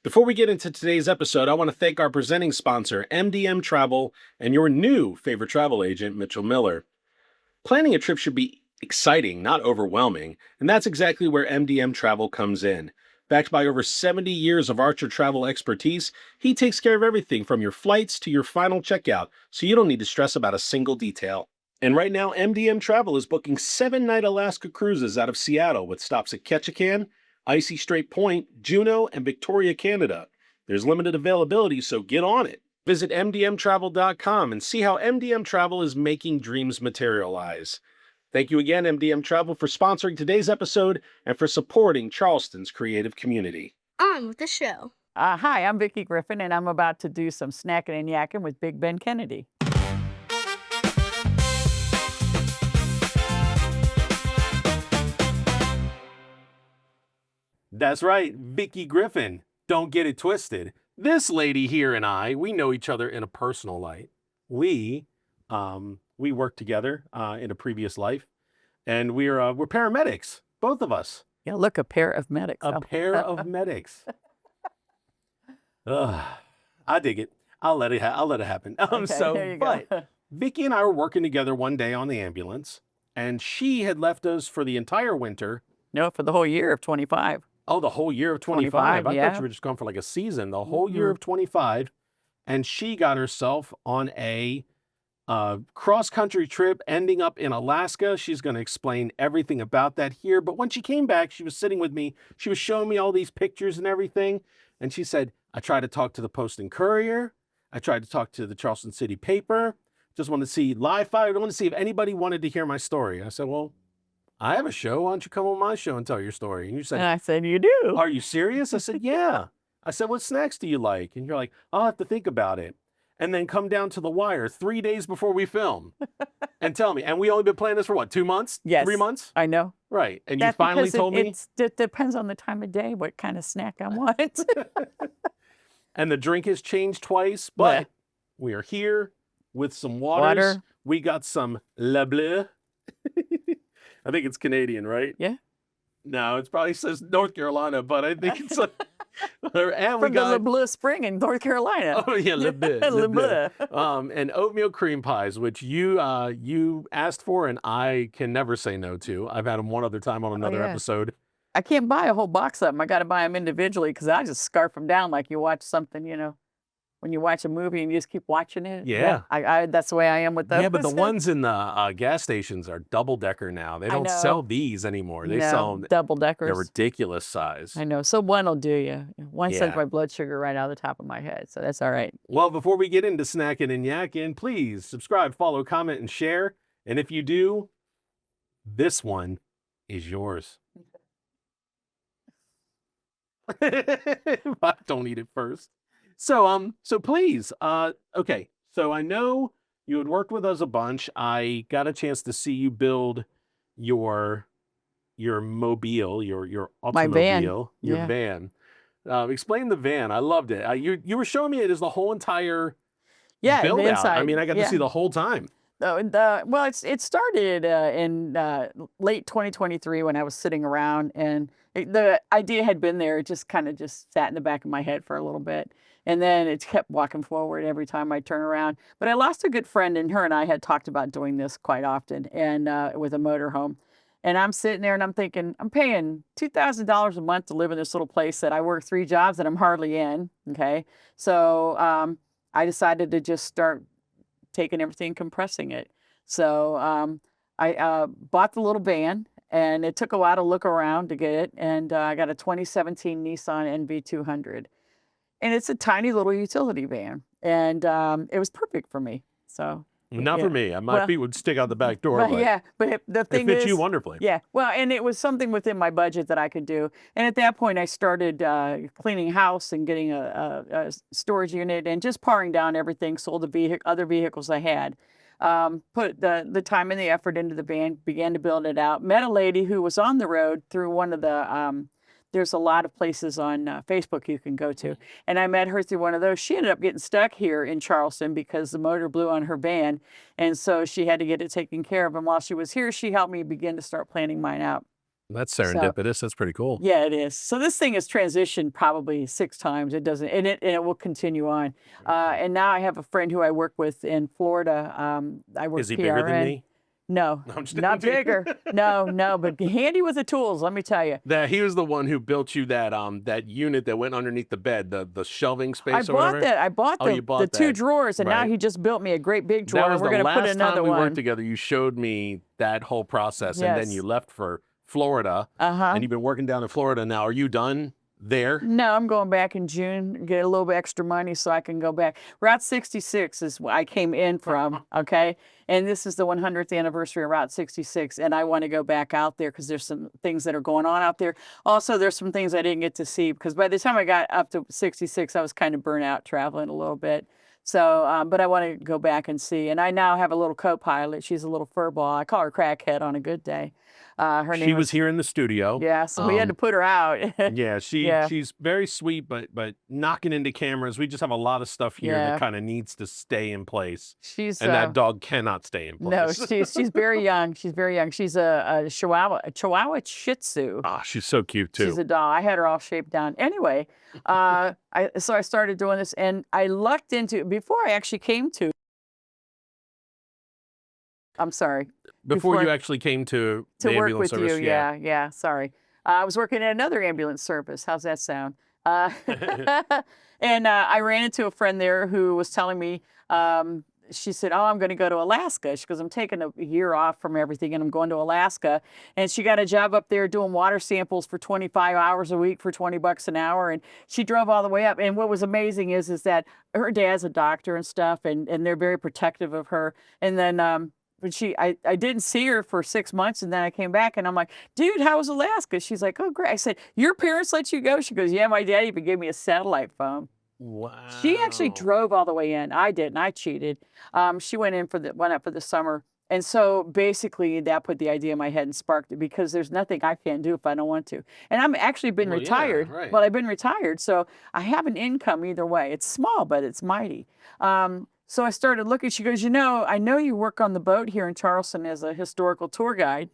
Before we get into today's episode, I want to thank our presenting sponsor, MDM Travel, and your new favorite travel agent, Mitchell Miller. Planning a trip should be exciting, not overwhelming, and that's exactly where MDM Travel comes in. Backed by over 70 years of Archer travel expertise, he takes care of everything from your flights to your final checkout, so you don't need to stress about a single detail. And right now, MDM Travel is booking 7-night Alaska cruises out of Seattle with stops at Ketchikan, Icy Strait Point, Juneau, and Victoria, Canada. There's limited availability, so get on it. Visit mdmtravel.com and see how MDM Travel is making dreams materialize. Thank you again, MDM Travel, for sponsoring today's episode and for supporting Charleston's creative community. On with the show. Hi, I'm Vickie Griffin, and I'm about to do some snacking and yakking with Big Ben Kennedy. That's right, Vickie Griffin. Don't get it twisted. This lady here and I, we know each other in a personal light. We worked together in a previous life, and we're paramedics, both of us. Yeah, look, a pair of medics. A pair of medics. I dig it. I'll let it happen. There you go. Vickie and I were working together one day on the ambulance, and she had left us for the entire winter. No, for the whole year of 25. Oh, the whole year of 25. I yeah. thought you were just gone for like a season. The whole year of 25. And she got herself on a cross-country trip ending up in Alaska. She's going to explain everything about that here. But when she came back, she was sitting with me. She was showing me all these pictures and everything. And she said, I tried to talk to the Post and Courier. I tried to talk to the Charleston City paper. Just wanted to see live fire. I wanted to see if anybody wanted to hear my story. I said, well, I have a show. Why don't you come on my show and tell your story? And you said, And I said, you do? Are you serious? I said, yeah. I said, what snacks do you like? And you're like, I'll have to think about it. And then come down to the wire 3 days before we film and tell me. And we only been playing this for what, 2 months? Yes. 3 months? I know. Right. And That's you finally because told me? It depends on the time of day, what kind of snack I want. And the drink has changed twice, but we are here with some waters. Water. We got some Le Bleu. I think it's Canadian, right? Yeah. No, it probably says North Carolina, but I think it's and From the Le Bleu Spring in North Carolina. Oh yeah, Le Bleu. Le Bleu. And oatmeal cream pies, which you asked for, and I can never say no to. I've had them one other time on another episode. I can't buy a whole box of them. I got to buy them individually because I just scarf them down like you watch something, when you watch a movie and you just keep watching it. Yeah. I that's the way I am with those. Yeah, but the ones in the gas stations are double-decker now. They don't sell these anymore. They sell them double-deckers. They're ridiculous size. I know. So one will do you. One sends my blood sugar right out of the top of my head. So that's all right. Well, before we get into snacking and yakking, please subscribe, follow, comment, and share. And if you do, this one is yours. Don't eat it first. So please, okay. So I know you had worked with us a bunch. I got a chance to see you build your mobile, your automobile, your van. Explain the van. I loved it. You were showing me it as the whole entire build out. I mean, I got to see the whole time. Well, it started in late 2023 when I was sitting around, and the idea had been there. It just kind of sat in the back of my head for a little bit. And then it kept walking forward every time I turn around. But I lost a good friend, and her and I had talked about doing this quite often, and with a motorhome. And I'm sitting there and I'm thinking, I'm paying $2,000 a month to live in this little place that I work 3 jobs that I'm hardly in. Okay. So I decided to just start taking everything, compressing it. So I bought the little van, and it took a while to look around to get it. And I got a 2017 Nissan NV200. And it's a tiny little utility van, and it was perfect for me. So not for me. My feet would stick out the back door. But the thing is, it fits you wonderfully. Yeah, well, and it was something within my budget that I could do. And at that point, I started cleaning house and getting a storage unit and just paring down everything. Sold the other vehicles I had. Put the time and the effort into the van. Began to build it out. Met a lady who was on the road through one of the. There's a lot of places on Facebook you can go to. And I met her through one of those. She ended up getting stuck here in Charleston because the motor blew on her van. And so she had to get it taken care of. And while she was here, she helped me begin to start planning mine out. That's So serendipitous. That's pretty cool. yeah, it is. So this thing has transitioned probably 6 times. It doesn't, and it will continue on. And now I have a friend who I work with in Florida. I work Is he bigger than PRN. me? No, No, I'm just not joking. bigger. No, no, but handy with the tools. Let me tell you. That he was the one who built you that that unit that went underneath the bed, the shelving I space or bought whatever. that. I bought Oh, you the bought 2 that. drawers, and now Right. he just built me a great big drawer. That was And we're the going to put last another time we one. worked together. You showed me that whole process, and then you Yes. left for Florida, and you've been working down in Florida. Now, are you done there? No, I'm going back in June, get a little bit extra money so I can go back. Route 66 is where I came in from, okay? And this is the 100th anniversary of Route 66, and I want to go back out there because there's some things that are going on out there. Also, there's some things I didn't get to see because by the time I got up to 66, I was kind of burnt out traveling a little bit. So, but I want to go back and see. And I now have a little co-pilot. She's a little furball. I call her Crackhead on a good day. Her She name was here in the studio. Yeah, so we had to put her out. Yeah, Yeah. she's very sweet, but knocking into cameras. We just have a lot of stuff here that Yeah. kind of needs to stay in place, She's and that dog cannot stay in no, place. she's very young. She's very young. She's a Chihuahua Shih Tzu. Ah, she's so cute too. She's a doll. I had her all shaped down. Anyway, so I started doing this, and I lucked into before I actually came to. I'm sorry. Before you actually came to the work ambulance with service, you, yeah. Sorry, I was working at another ambulance service. How's that sound? And I ran into a friend there who was telling me. She said, "Oh, I'm going to go to Alaska." She goes, "I'm taking a year off from everything, and I'm going to Alaska." And she got a job up there doing water samples for 25 hours a week for $20 an hour. And she drove all the way up. And what was amazing is that her dad's a doctor and stuff, and they're very protective of her. And then but I didn't see her for 6 months, and then I came back, and I'm like, "Dude, how was Alaska?" She's like, "Oh, great." I said, "Your parents let you go?" She goes, "Yeah, my dad even gave me a satellite phone." Wow. She actually drove all the way in. I didn't. I cheated. She went up for the summer. And so basically that put the idea in my head and sparked it because there's nothing I can do if I don't want to. And I'm actually been Well, yeah, retired. right. Well, I've been retired. So I have an income either way. It's small, but it's mighty. So I started looking. She goes, I know you work on the boat here in Charleston as a historical tour guide.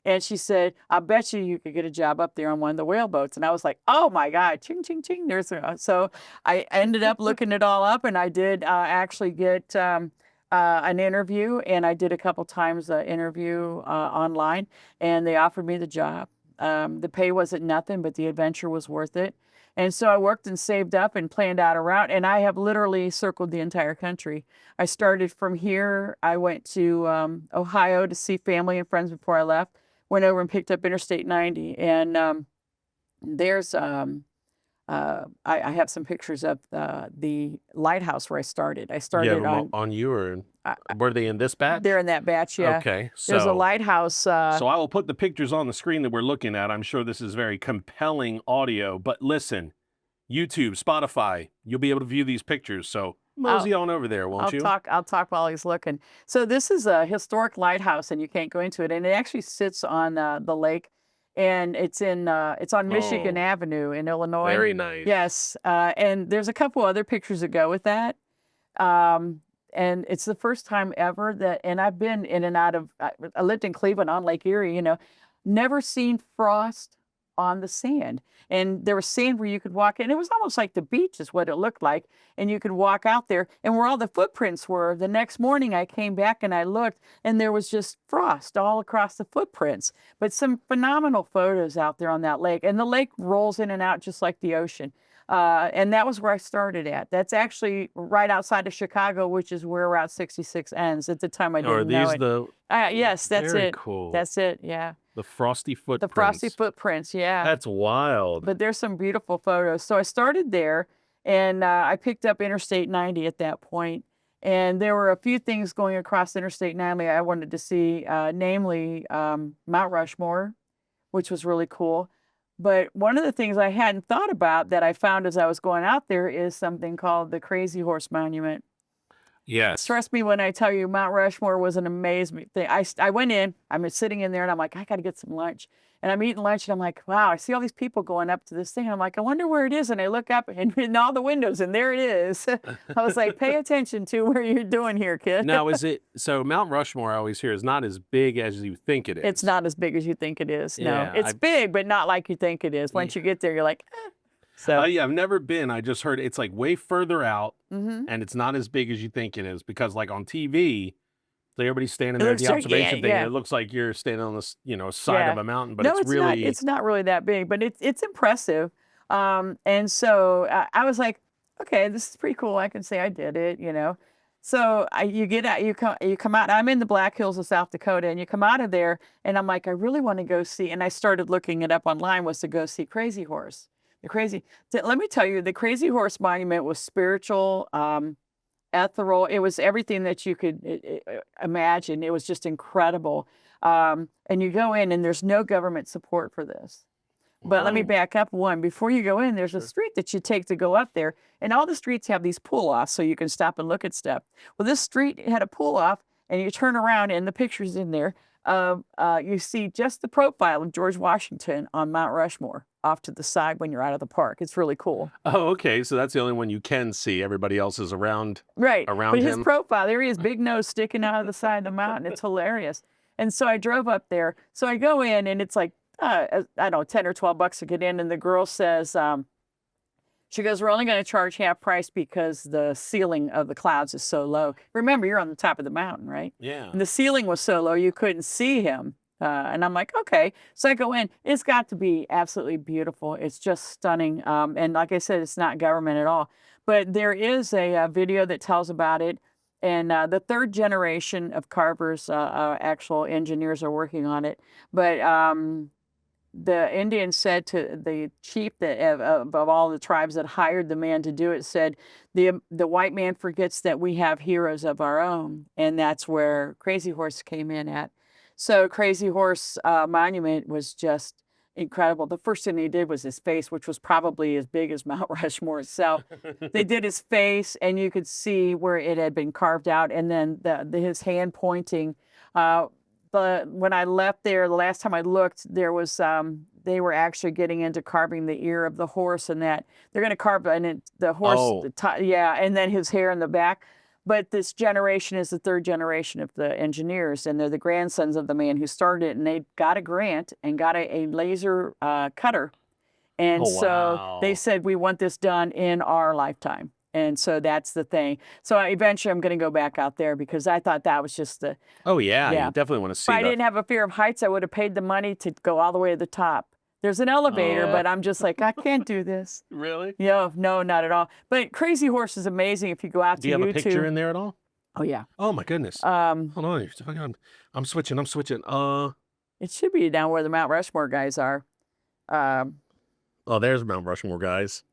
And she said, "I bet you could get a job up there on one of the whale boats." And I was like, "Oh my God, ching, ching, ching." So I ended up looking it all up, and I did actually get an interview, and I did a couple times interview online, and they offered me the job. The pay wasn't nothing, but the adventure was worth it. And so I worked and saved up and planned out a route, and I have literally circled the entire country. I started from here. I went to Ohio to see family and friends before I left. Went over and picked up Interstate 90, and there's I have some pictures of the lighthouse where I started. I You started have them on you, or were they in this batch? They're in that batch, yeah. Okay, There's a so lighthouse. so I will put the pictures on the screen that we're looking at. I'm sure this is very compelling audio, but listen, YouTube, Spotify, you'll be able to view these pictures. So mosey on over there, won't you? I'll talk while he's looking. So this is a historic lighthouse, and you can't go into it. And it actually sits on the lake, and it's on Michigan Avenue in Illinois. Very nice. Yes, and there's a couple other pictures that go with that. And it's the first time ever that, and I've been in and out of. I lived in Cleveland on Lake Erie. Never seen frost on the sand. And there was sand where you could walk in. It was almost like the beach is what it looked like. And you could walk out there, and where all the footprints were, the next morning I came back and I looked, and there was just frost all across the footprints. But some phenomenal photos out there on that lake. And the lake rolls in and out just like the ocean. And that was where I started at. That's actually right outside of Chicago, which is where Route 66 ends. At the time, I didn't know it. Are these Yes, that's very it. cool. That's it, yeah. The frosty footprints. The frosty footprints, yeah. That's wild. But there's some beautiful photos. So I started there, and I picked up Interstate 90 at that point. And there were a few things going across Interstate 90 I wanted to see, namely Mount Rushmore, which was really cool. But one of the things I hadn't thought about that I found as I was going out there is something called the Crazy Horse Monument. Yes. Trust me when I tell you Mount Rushmore was an amazing thing. I went in, I'm sitting in there, and I'm like, I got to get some lunch. And I'm eating lunch, and I'm like, wow, I see all these people going up to this thing. I'm like, I wonder where it is. And I look up and in all the windows, and there it is. I was like, pay attention to what you're doing here, kid. Now, is it so Mount Rushmore? I always hear is not as big as you think it is. It's not as big as you think it is. No, Yeah, it's big, but not like you think it is. Once you get there, you're like, eh. So Yeah, I've never been. I just heard it's like way further out, mhm. and it's not as big as you think it is because, like on TV, so everybody's standing It there at looks the observation gigantic, thing, yeah. and it looks like you're standing on this, side Yeah. of a mountain, but No, it's really it's not really that big, but it's impressive. And so I was like, okay, this is pretty cool. I can say I did it, So you get out, you come out. I'm in the Black Hills of South Dakota, and you come out of there, and I'm like, I really want to go see. And I started looking it up online, was to go see Crazy Horse. Let me tell you, the Crazy Horse Monument was spiritual, ethereal. It was everything that you could imagine. It was just incredible. And you go in, and there's no government support for this. But let me Wow. back up one. Before you go in, there's a Sure. street that you take to go up there, and all the streets have these pull-offs so you can stop and look at stuff. Well, this street had a pull-off, and you turn around, and the picture's in there. You see just the profile of George Washington on Mount Rushmore off to the side when you're out of the park. It's really cool. Oh, okay. So that's the only one you can see. Everybody else is around. Right. Around But his him. profile, there he is, big nose sticking out of the side of the mountain. It's hilarious. And so I drove up there. So I go in, and it's like, I don't know, 10 or 12 bucks to get in. And the girl says, she goes, we're only going to charge half price because the ceiling of the clouds is so low. Remember, you're on the top of the mountain, right? Yeah. And the ceiling was so low, you couldn't see him. And I'm like, okay. So I go in. It's got to be absolutely beautiful. It's just stunning. And like I said, it's not government at all. But there is a video that tells about it. And the third generation of carvers, actual engineers, are working on it. But the Indians said to the chief of all the tribes that hired the man to do it, said, the white man forgets that we have heroes of our own. And that's where Crazy Horse came in at. So Crazy Horse Monument was just incredible. The first thing they did was his face, which was probably as big as Mount Rushmore itself. They did his face, and you could see where it had been carved out, and then his hand pointing. When I left there, the last time I looked, there was they were actually getting into carving the ear of the horse, and that they're going to carve the horse, Oh. and then his hair in the back. But this generation is the third generation of the engineers, and they're the grandsons of the man who started it, and they got a grant and got a laser cutter. And Oh, so they wow. said, we want this done in our lifetime. And so that's the thing. So eventually I'm going to go back out there because I thought that was just the, Oh, yeah. Yeah. You definitely want to if see I that. didn't have a fear of heights, I would have paid the money to go all the way to the top. There's an elevator, but I'm just like, I can't do this. Really? Yeah, no, not at all. But Crazy Horse is amazing if you go out Do you to have a picture YouTube. in there at all? Oh, yeah. Oh, my goodness. Hold on. I'm switching. It should be down where the Mount Rushmore guys are. Um, Oh, there's Mount Rushmore, guys.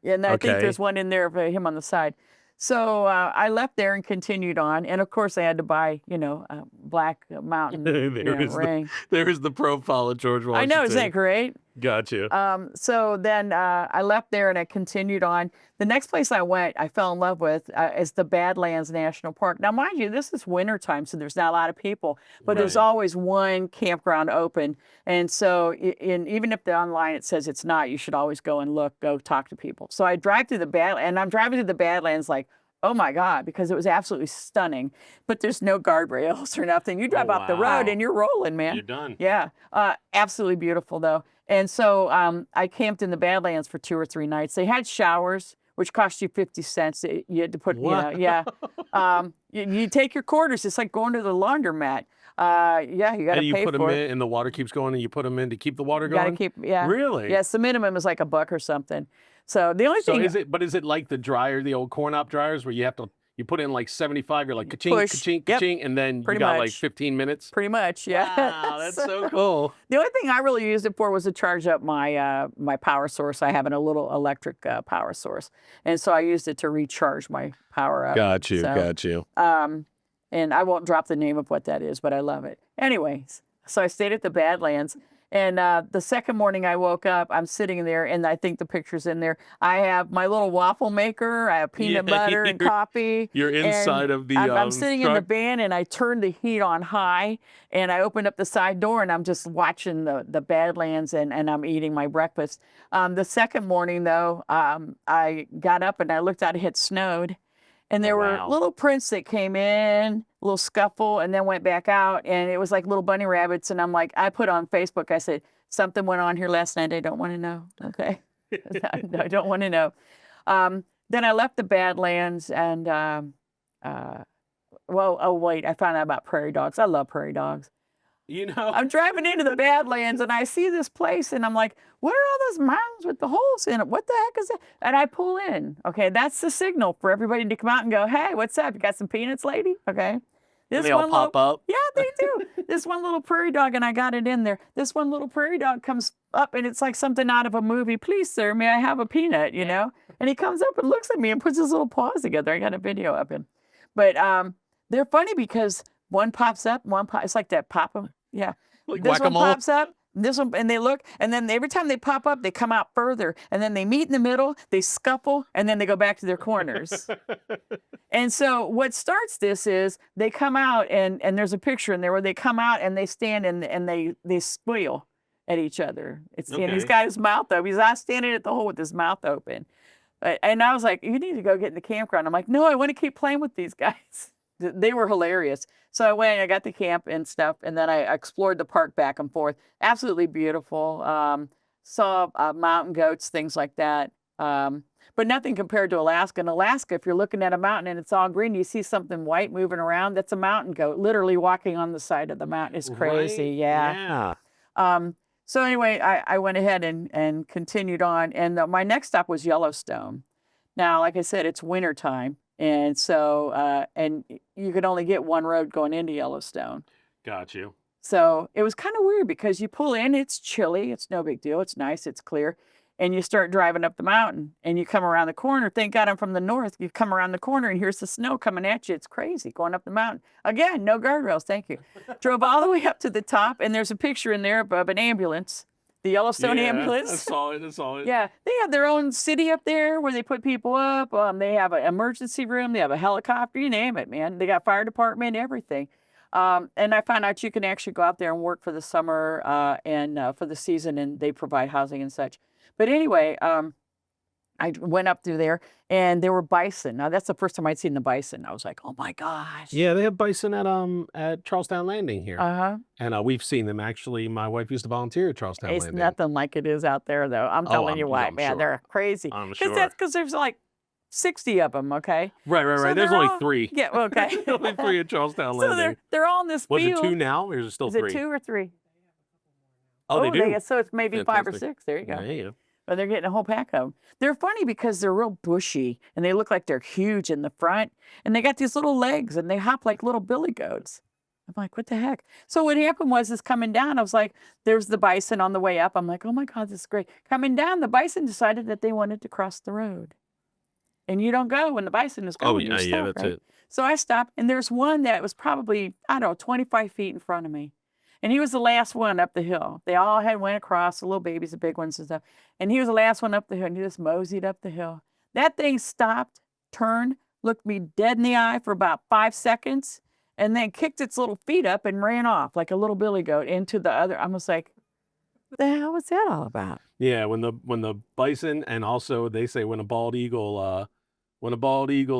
and I think Okay. there's one in there of him on the side. So I left there and continued on. And of course, I had to buy, a Black Mountain ring. There's the profile of George I Washington. know, isn't that great? Gotcha. So then I left there and I continued on. The next place I went, I fell in love with, is the Badlands National Park. Now, mind you, this is wintertime, so there's not a lot of people, but there's Right. always one campground open. And so even if online it says it's not, you should always go and go talk to people. So I drive through the Badlands, and I'm driving through the Badlands like, oh my God, because it was absolutely stunning. But there's no guardrails or nothing. You drive off the road wow. and you're rolling, man. You're done. Yeah, absolutely beautiful though. And so I camped in the Badlands for 2 or 3 nights. They had showers, which cost you 50 cents. You had to put, What? yeah. You take your quarters. It's like going to the laundromat. Yeah, you got to And you pay put for them it. in, and the water keeps going, and you put them in to keep the water You got to going? keep, yeah. Really? Yes, the minimum is like $1 or something. So the only So thing, is it like the dryer, the old corn op dryers, where you put in like 75, you're like ka-ching, Push. ka-ching, Yep. ka-ching, and then Pretty you got like much. 15 minutes? pretty much, yeah. Wow, that's so cool. The only thing I really used it for was to charge up my my power source. I have a little electric power source, and so I used it to recharge my power up. Got you, So, got you. And I won't drop the name of what that is, but I love it. Anyways, so I stayed at the Badlands, And the second morning I woke up, I'm sitting there, and I think the picture's in there. I have my little waffle maker. I have peanut butter and coffee. You're inside And of the I'm sitting in the truck. van, and I turned the heat on high, and I opened up the side door, and I'm just watching the Badlands, and I'm eating my breakfast. The second morning, though, I got up and I looked out. It had snowed. And there were wow. little prints that came in, a little scuffle, and then went back out. And it was like little bunny rabbits. And I'm like, I put on Facebook, I said, something went on here last night. I don't want to know. Okay. I don't want to know. Then I left the Badlands and, oh, wait, I found out about prairie dogs. I love prairie dogs. You know, I'm driving into the Badlands and I see this place and I'm like, what are all those mountains with the holes in it? What the heck is that? And I pull in. Okay, that's the signal for everybody to come out and go, hey, what's up? You got some peanuts, lady? Okay. This they all pop up. Yeah, they do. This one little prairie dog, and I got it in there. This one little prairie dog comes up and it's like something out of a movie. Please, sir, may I have a peanut, you know? And he comes up and looks at me and puts his little paws together. I got a video of him. But they're funny because one pops up, it's like that pop 'em. Yeah. Like this one whack-a-mole. pops up, this one, and they look, and then every time they pop up, they come out further, and then they meet in the middle, they scuffle, and then they go back to their corners. And so what starts this is they come out, and there's a picture in there where they come out and they stand and they squeal at each other. And he's got his mouth open. He's not standing at the hole with his mouth open. And I was like, you need to go get in the campground. I'm like, no, I want to keep playing with these guys. They were hilarious. So I went, I got the camp and stuff, and then I explored the park back and forth. Absolutely beautiful. Saw mountain goats, things like that. But nothing compared to Alaska. In Alaska, if you're looking at a mountain and it's all green, you see something white moving around, that's a mountain goat, literally walking on the side of the mountain. It's crazy. Right? Yeah. Yeah. So anyway, I went ahead and continued on. And my next stop was Yellowstone. Now, like I said, it's wintertime. And so, and you could only get one road going into Yellowstone. Got you. So it was kind of weird because you pull in, it's chilly, it's no big deal, it's nice, it's clear. And you start driving up the mountain and you come around the corner. Thank God I'm from the north. You come around the corner and here's the snow coming at you. It's crazy going up the mountain. Again, no guardrails, thank you. Drove all the way up to the top, and there's a picture in there of an ambulance. The Yellowstone ambulance. I saw it. Yeah, they have their own city up there where they put people up. They have an emergency room. They have a helicopter. You name it, man. They got fire department, everything. And I found out you can actually go out there and work for the summer and for the season, and they provide housing and such. But anyway, I went up through there, and there were bison. Now, that's the first time I'd seen the bison. I was like, oh, my gosh. Yeah, they have bison at Charlestown Landing here. Uh-huh. And we've seen them, actually. My wife used to volunteer at Charlestown It's Landing. nothing like it is out there, though. I'm telling you what, I'm man, sure. they're crazy. I'm sure. Because there's like 60 of them, okay? Right. So There's they're only all- 3. Yeah, okay. Only 3 at Charlestown So Landing. they're all in this Was field. it 2 now, or is it still Is 3? it 2 or 3? Oh, they do? So it's maybe 5 or Fantastic. 6. There you go. Yeah, yeah. But they're getting a whole pack of them. They're funny because they're real bushy and they look like they're huge in the front. And they got these little legs and they hop like little billy goats. I'm like, what the heck? So what happened was coming down, I was like, there's the bison on the way up. I'm like, oh my God, this is great. Coming down, the bison decided that they wanted to cross the road. And you don't go when the bison is going. Oh, You're yeah, stuck, that's right? it. So I stopped, and there's one that was probably, I don't know, 25 feet in front of me. And he was the last one up the hill. They all went across, the little babies, the big ones and stuff. And he was the last one up the hill, and he just moseyed up the hill. That thing stopped, turned, looked me dead in the eye for about 5 seconds, and then kicked its little feet up and ran off like a little billy goat into the other. I was like, what the hell was that all about? Yeah, when the bison, and also they say when a bald eagle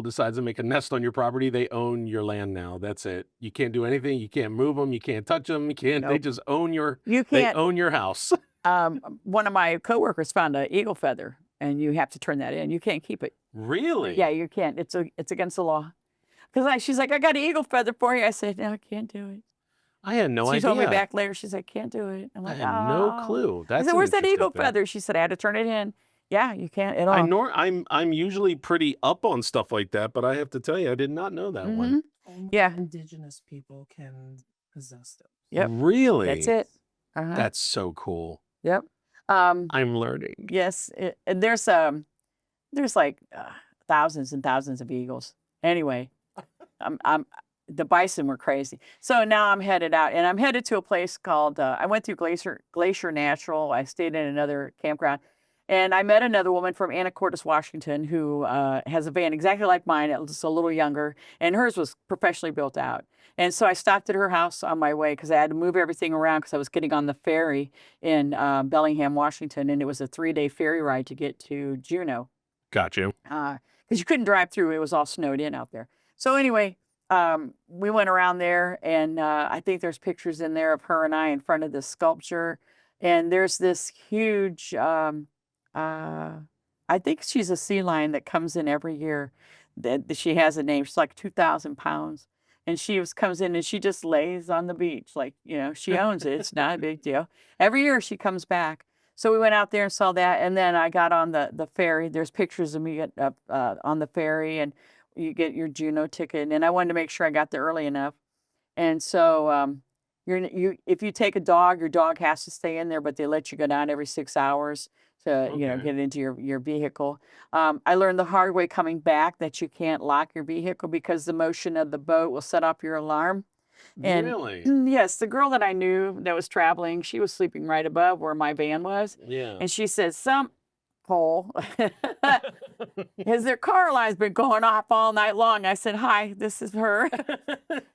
decides to make a nest on your property, they own your land now. That's it. You can't do anything. You can't move them. You can't touch them. You can't. They Nope. just own your. You They can't. own your house. One of my coworkers found an eagle feather, and you have to turn that in. You can't keep it. Really? Yeah, you can't. It's against the law. Because she's like, I got an eagle feather for you. I said, no, I can't do it. I had no She idea. told me back later. She's like, can't do it. I'm I like, had no "Oh." clue. I That's said, an where's that interesting eagle thing. feather? She said, I had to turn it in. Yeah, you can't at all. I'm usually pretty up on stuff like that, but I have to tell you, I did not know that one. Only Yeah. indigenous people can possess them. Yep. Really? That's it. Uh-huh. That's so cool. Yep. I'm learning. Yes. And there's like thousands and thousands of eagles. Anyway, the bison were crazy. So now I'm headed out, and I'm headed to a place called. I went through Glacier Natural. I stayed in another campground, and I met another woman from Anacortes, Washington, who has a van exactly like mine. It was a little younger, and hers was professionally built out. And so I stopped at her house on my way because I had to move everything around because I was getting on the ferry in Bellingham, Washington, and it was a 3-day ferry ride to get to Juneau Got you. because you couldn't drive through. It was all snowed in out there. So anyway, we went around there, and I think there's pictures in there of her and I in front of this sculpture. And there's this huge, I think she's a sea lion that comes in every year. That she has a name. She's like 2,000 pounds. And comes in and she just lays on the beach. Like, she owns it. It's not a big deal. Every year she comes back. So we went out there and saw that. And then I got on the ferry. There's pictures of me on the ferry, and you get your Juneau ticket. And I wanted to make sure I got there early enough. And so if you take a dog, your dog has to stay in there, but they let you go down every 6 hours to Okay. get into your vehicle. I learned the hard way coming back that you can't lock your vehicle because the motion of the boat will set off your alarm. And Really? yes, the girl that I knew that was traveling, she was sleeping right above where my van was. Yeah. And she said, some hole, has their car alarm's been going off all night long. I said, hi, this is her.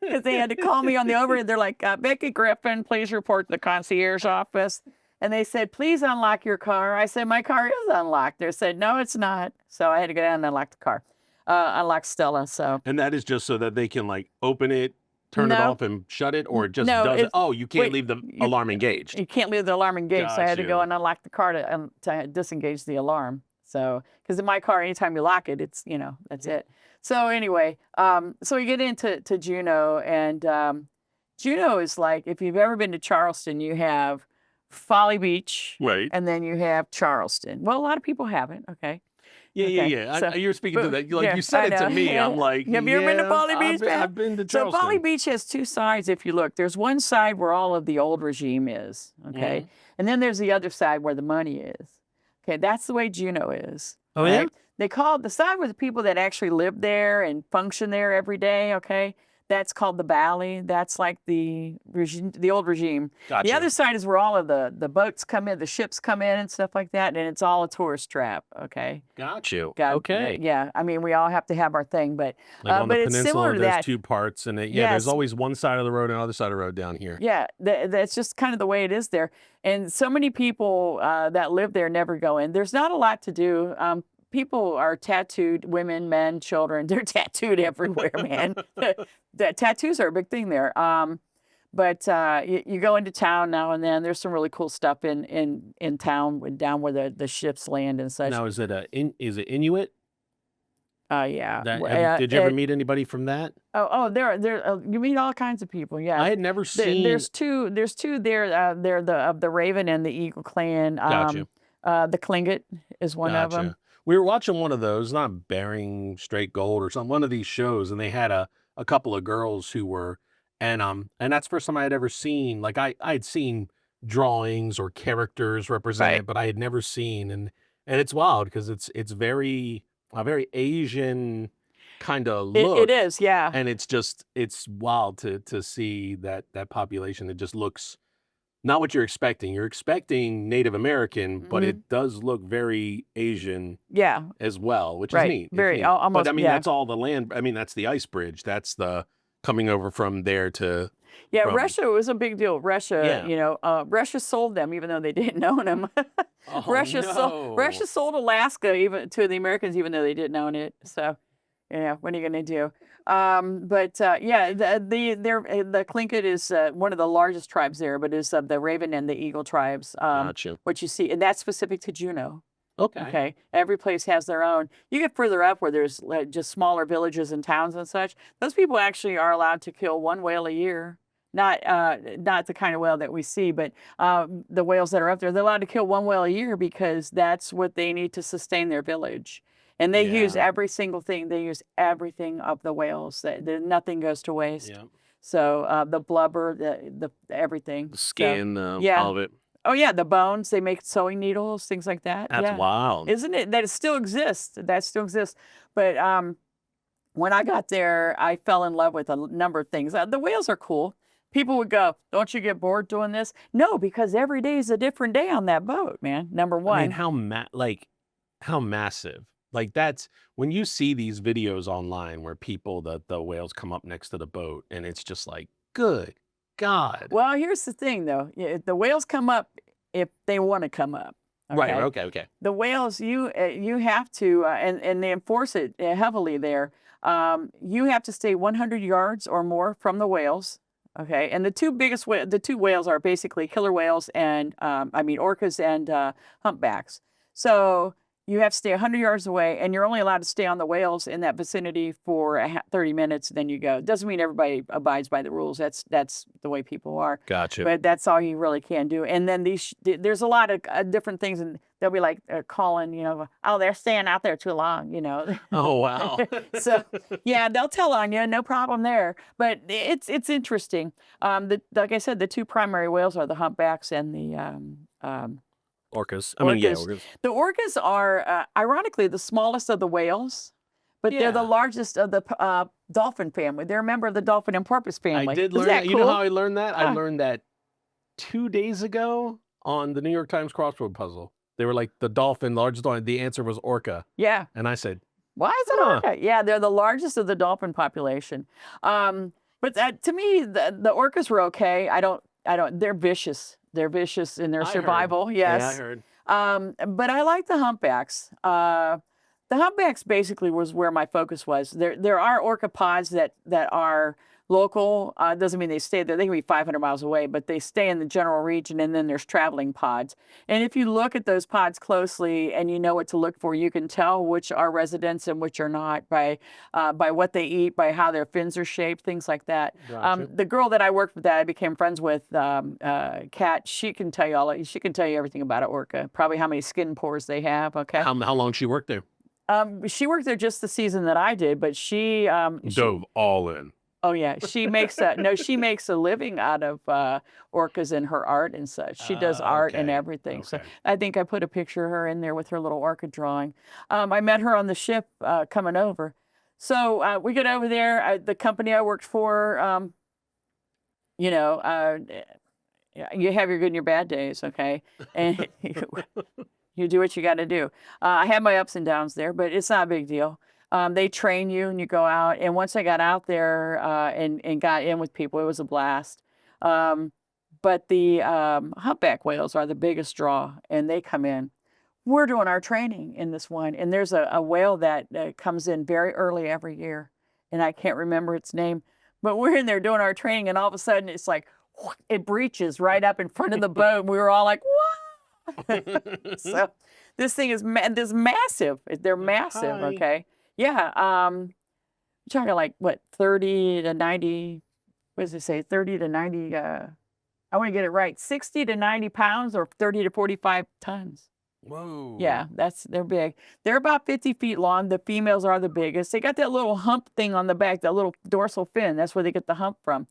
Because they had to call me on the overhead. They're like, Vickie Griffin, please report to the concierge office. And they said, please unlock your car. I said, my car is unlocked. They said, no, it's not. So I had to go down and unlock the car, unlock Stella. So And that is just so that they can like open it, turn it No. off, and shut it, or it just No, does it? it's- Oh, you can't wait, leave the you- alarm engaged. you can't leave the alarm engaged. So I had to go Got and unlock the car to disengage the alarm. So, because in my car, anytime you lock it, it's, that's it. So anyway, so we get into Juneau, and Juneau is like, if you've ever been to Charleston, you have Folly Beach, Right. and then you have Charleston. Well, a lot of people haven't. Okay. Yeah, Okay, yeah. so- You're speaking to that. Like yeah, you said I it to know. me. I'm like, Have you ever been to yeah, Folly Beach, man? I've been to So Charleston. Folly Beach has two sides. If you look, there's one side where all of the old regime is, okay, Mhm. and then there's the other side where the money is. Okay, that's the way Juneau is. Oh, yeah? right? They call it the side with the people that actually live there and function there every day. Okay, that's called the Valley. That's like the regime, the old regime. Gotcha. The other side is where all of the boats come in, the ships come in, and stuff like that, and it's all a tourist trap. Okay. Got you. Got- Okay. Yeah, I mean, we all have to have our thing, but Like on but the it's peninsula, similar to there's that. two parts, and there's Yes. always one side of the road and another side of the road down here. Yeah, that's just kind of the way it is there. And so many people that live there never go in. There's not a lot to do. People are tattooed, women, men, children. They're tattooed everywhere, man. The tattoos are a big thing there. But you go into town now and then. There's some really cool stuff in town, down where the ships land and such. Now, is it Inuit? Yeah. Did you ever meet anybody from that? There you meet all kinds of people. Yeah. I had never seen. There's two there. They're of the Raven and the Eagle clan. Gotcha. The Tlingit is one of them. Gotcha. We were watching one of those, not Bearing Straight Gold or something, one of these shows, and they had a couple of girls who were, and that's the first time I had ever seen, like I'd seen drawings or characters represented, Right. but I had never seen, and it's wild because it's a very Asian kind of look. It is, yeah. And it's wild to see that population. It just looks not what you're expecting. You're expecting Native American, but Mm-hmm. it does look very Asian Yeah. as well, which Right. is neat. It's Very- neat. almost- But I mean, yeah. that's all the land. I mean, that's the ice bridge. That's the coming over from there to. Yeah, from- Russia was a big deal. Russia, Yeah. Russia sold them even though they didn't own them. Oh, Russia no. sold Alaska even to the Americans even though they didn't own it. So, yeah, what are you going to do? The Tlingit is one of the largest tribes there, but is of the Raven and the Eagle tribes. Gotcha. What you see, and that's specific to Juneau. Okay. Okay. Every place has their own. You get further up where there's like just smaller villages and towns and such. Those people actually are allowed to kill one whale a year. Not the kind of whale that we see, but the whales that are up there, they're allowed to kill one whale a year because that's what they need to sustain their village. And they use Yeah. every single thing. They use everything of the whales. Nothing goes to waste. Yeah. So the blubber, the everything. The So- skin, yeah. all of it. oh yeah, the bones. They make sewing needles, things like that. That's yeah. wild. Isn't it that it still exists? That still exists. But when I got there, I fell in love with a number of things. The whales are cool. People would go, "Don't you get bored doing this?" No, because every day is a different day on that boat, man. Number I mean, one. how massive? Like that's when you see these videos online where people the whales come up next to the boat and it's just like, good God. Well, here's the thing, though. The whales come up if they want to come up. Right. Okay. Okay. The whales, you have to, and they enforce it heavily there. You have to stay 100 yards or more from the whales. Okay, and the two whales are basically killer whales and orcas and humpbacks. So you have to stay 100 yards away, and you're only allowed to stay on the whales in that vicinity for 30 minutes. Then you go. Doesn't mean everybody abides by the rules. That's the way people are. Gotcha. But that's all you really can do. And then there's a lot of different things, and they'll be like calling, oh, they're staying out there too long, Oh, wow. So yeah, they'll tell on you, no problem there. But it's interesting. Like I said, the two primary whales are the humpbacks and the Orcas. I mean, yeah, orcas. orcas. The orcas are ironically the smallest of the whales, but they're the Yeah. largest of the dolphin family. They're a member of the dolphin and porpoise family. I did Isn't learn that. You know cool? how I learned that? I Huh. learned that 2 days ago on the New York Times crossword puzzle. They were like the dolphin, largest dolphin. The answer was orca. Yeah. And I said, Why is it Huh. orca? Yeah, they're the largest of the dolphin population. But to me, the orcas were okay. I don't. They're vicious. They're vicious in their I heard. survival. yeah, I Yes. heard. But I like the humpbacks. The humpbacks basically was where my focus was. There are orca pods that are local. Doesn't mean they stay there. They can be 500 miles away, but they stay in the general region, and then there's traveling pods. And if you look at those pods closely and you know what to look for, you can tell which are residents and which are not by what they eat, by how their fins are shaped, things like that. Gotcha. The girl that I worked with, that I became friends with, Kat, she can tell you she can tell you everything about an orca. Probably how many skin pores they have. Okay. How long she worked there? She worked there just the season that I did, but she Dove all in. oh yeah, she makes she makes a living out of orcas and her art and such. She does art and Okay, everything. So okay. I think I put a picture of her in there with her little orca drawing. I met her on the ship coming over. So we get over there. The company I worked for, you have your good and your bad days, okay? And you do what you got to do. I had my ups and downs there, but it's not a big deal. They train you and you go out. And once I got out there and got in with people, it was a blast. But the humpback whales are the biggest draw, and they come in. We're doing our training in this one, and there's a whale that comes in very early every year, and I can't remember its name. But we're in there doing our training, and all of a sudden it's like, it breaches right up in front of the boat. And we were all like, what? So this thing is this massive. They're massive, Hi. okay? Yeah. You're talking like what, 30 to 90, what does it say? 30 to 90, I want to get it right. 60 to 90 pounds or 30 to 45 tons. Whoa. Yeah, they're big. They're about 50 feet long. The females are the biggest. They got that little hump thing on the back, that little dorsal fin. That's where they get the hump from.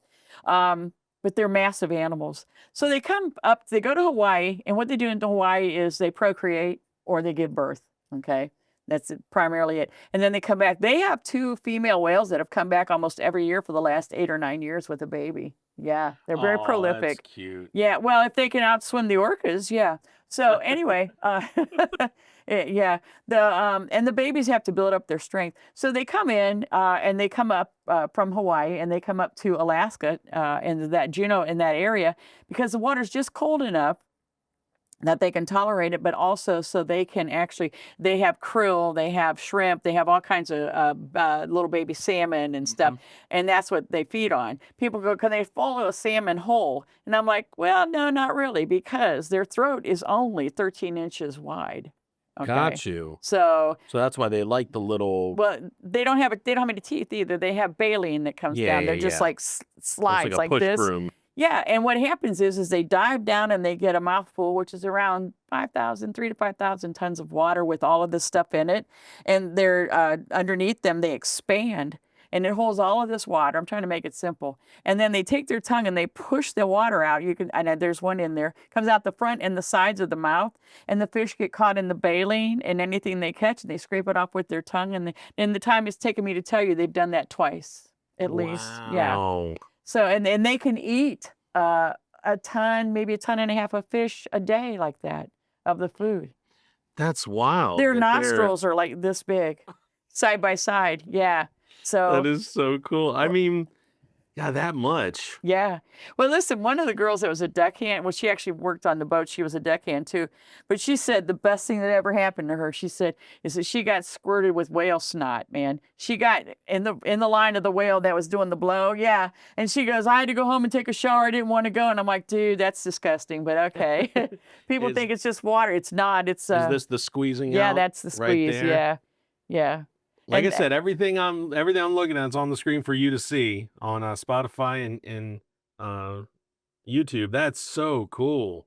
But they're massive animals. So they come up, they go to Hawaii, and what they do in Hawaii is they procreate or they give birth, okay? That's primarily it. And then they come back. They have 2 female whales that have come back almost every year for the last 8 or 9 years with a baby. Yeah, they're very Aw, prolific. That's cute. Yeah, well, if they can outswim the orcas, yeah. So anyway, yeah, and the babies have to build up their strength. So they come in and they come up from Hawaii and they come up to Alaska and that Juneau in that area because the water's just cold enough that they can tolerate it, but also so they can they have krill, they have shrimp, they have all kinds of little baby salmon and stuff, and that's what they feed on. People go, can they follow a salmon whole? And I'm like, well, no, not really, because their throat is only 13 inches wide. Okay? Got you. So that's why they like the little. well, they don't have any teeth either. They have baleen that comes down. They're just like it's slides like a push this. broom. Yeah, and what happens is they dive down and they get a mouthful, which is around 3 to 5,000 tons of water with all of this stuff in it, and they're underneath them they expand, and it holds all of this water. I'm trying to make it simple. And then they take their tongue and they push the water out. You can, and there's one in there, comes out the front and the sides of the mouth, and the fish get caught in the baleen and anything they catch, they scrape it off with their tongue. And the time it's taken me to tell you, they've done that twice at least. Yeah. Wow. So, and they can eat a ton, maybe a ton and a half of fish a day like that of the food. That's wild. Their that nostrils are like this big, side by side. Yeah. So That is so cool. I mean, yeah, that much. yeah. Well, listen, one of the girls that was a deckhand, well, she actually worked on the boat. She was a deckhand too. But she said the best thing that ever happened to her, she said, is that she got squirted with whale snot, man. She got in the line of the whale that was doing the blow. Yeah. And she goes, I had to go home and take a shower. I didn't want to go. And I'm like, dude, that's disgusting. But okay. People think it's just water. It's not. It's Is this the squeezing yeah, out? that's the right squeeze. there? Yeah. Yeah. Like And- I said, everything I'm looking at is on the screen for you to see on Spotify and YouTube. That's so cool.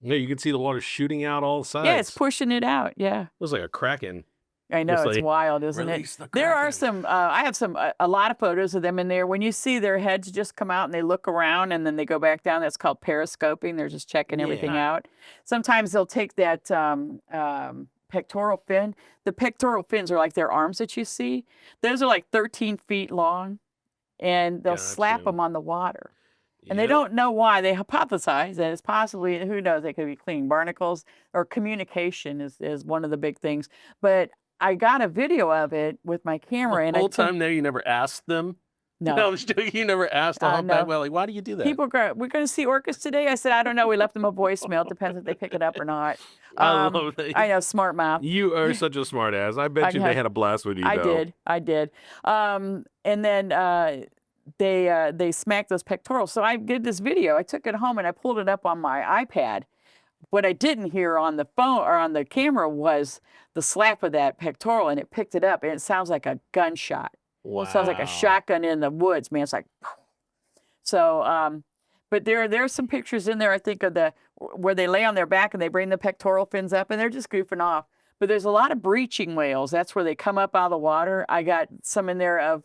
Yeah, you can see the water shooting out all sides. Yeah, it's pushing it out. Yeah. It was like a kraken. I know, Just it's like, wild, isn't it? release the There are Kraken. some, I have a lot of photos of them in there. When you see their heads just come out and they look around and then they go back down, that's called periscoping. They're just checking everything Yeah. out. Sometimes they'll take that pectoral fin. The pectoral fins are like their arms that you see. Those are like 13 feet long, and they'll slap Gotcha. them on the water. And they Yep. don't know why. They hypothesize that it's possibly, who knows, they could be cleaning barnacles, or communication is one of the big things. But I got a video of it with my camera, and The I whole took- time there, you never asked them. no. I'm just joking. You never asked a humpback no. whale, like, why do you do that? People go, we're going to see orcas today. I said, I don't know. We left them a voicemail. It depends if they pick it up or not. I love that. I know, smart mouth. You are such a smart ass. I bet I you know. they had a blast with you. I though. did. And then they smacked those pectorals. So I did this video. I took it home and I pulled it up on my iPad. What I didn't hear on the phone or on the camera was the slap of that pectoral, and it picked it up, and it sounds like a gunshot. Wow. It sounds like a shotgun in the woods, man. It's like, so, but there's some pictures in there, I think, of where they lay on their back and they bring the pectoral fins up and they're just goofing off. But there's a lot of breaching whales. That's where they come up out of the water. I got some in there of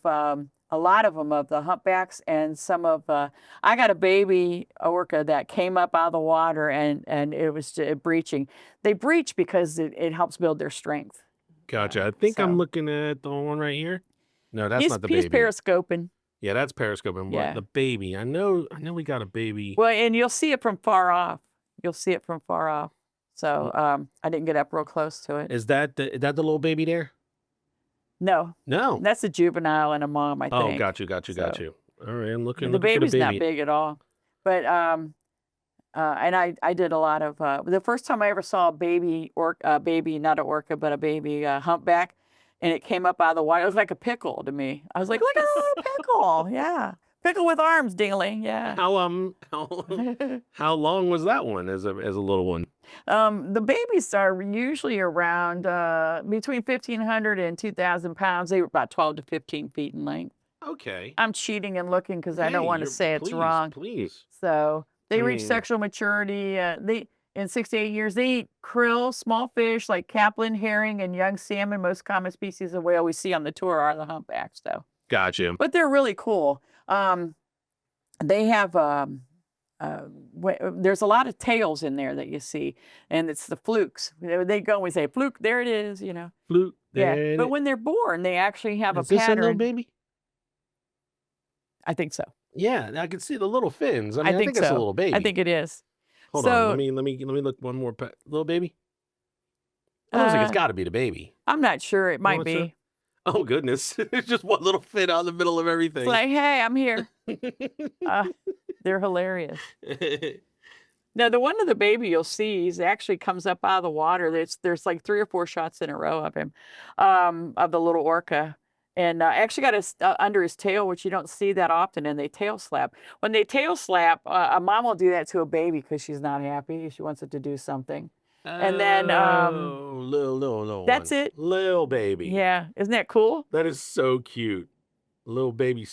a lot of them of the humpbacks, and some of I got a baby orca that came up out of the water and it was breaching. They breach because it helps build their strength. Gotcha. I think I'm So- looking at the one right here. No, that's he's not the he's baby. periscoping. Yeah, that's periscoping. Yeah. What the baby? I know we got a baby. Well, and you'll see it from far off. You'll see it from far off. So I didn't get up real close to it. Is that the little baby there? No, No. that's a juvenile and a mom, I Oh, think. got you. So- All right, I'm looking. The looking for baby's the not baby. big at all. But and I did a lot of the first time I ever saw a baby not an orca, but a baby humpback, and it came up out of the water. It was like a pickle to me. I was like, look at that little pickle. Yeah. Pickle with arms, dingling. Yeah. How long was that one as a little one? The babies are usually around between 1,500 and 2,000 pounds. They were about 12 to 15 feet in length. Okay. I'm cheating and looking because I don't Hey, want to you're- say it's please, wrong. Please. So they I reach mean- sexual maturity. In 6 to 8 years, they eat krill, small fish like capelin, herring, and young salmon. Most common species of whale we see on the tour are the humpbacks, though. Gotcha. But they're really cool. They have there's a lot of tails in there that you see, and it's the flukes. They go and we say fluke, there it is, you know. Flute. Yeah. But when they're born, they actually have Is a this a little pattern. baby? I think so. Yeah, I can see the little fins. I mean, I think think it's a so. little baby. I think it is. Hold so, on. Let me look one more. Little baby. I was like, it's Uh, got to be the baby. I'm not sure. It might not be. sure? Oh goodness, it's just one little fin out in the middle of everything. It's like, hey, I'm here. They're hilarious. Now, the one of the baby you'll see, he actually comes up out of the water. There's like 3 or 4 shots in a row of him, of the little orca. And actually got his under his tail, which you don't see that often, and they tail slap. When they tail slap, a mom will do that to a baby because she's not happy. She wants it to do something. And then, little that's one. it. Little baby. Yeah, isn't that cool? That is so cute. Little baby.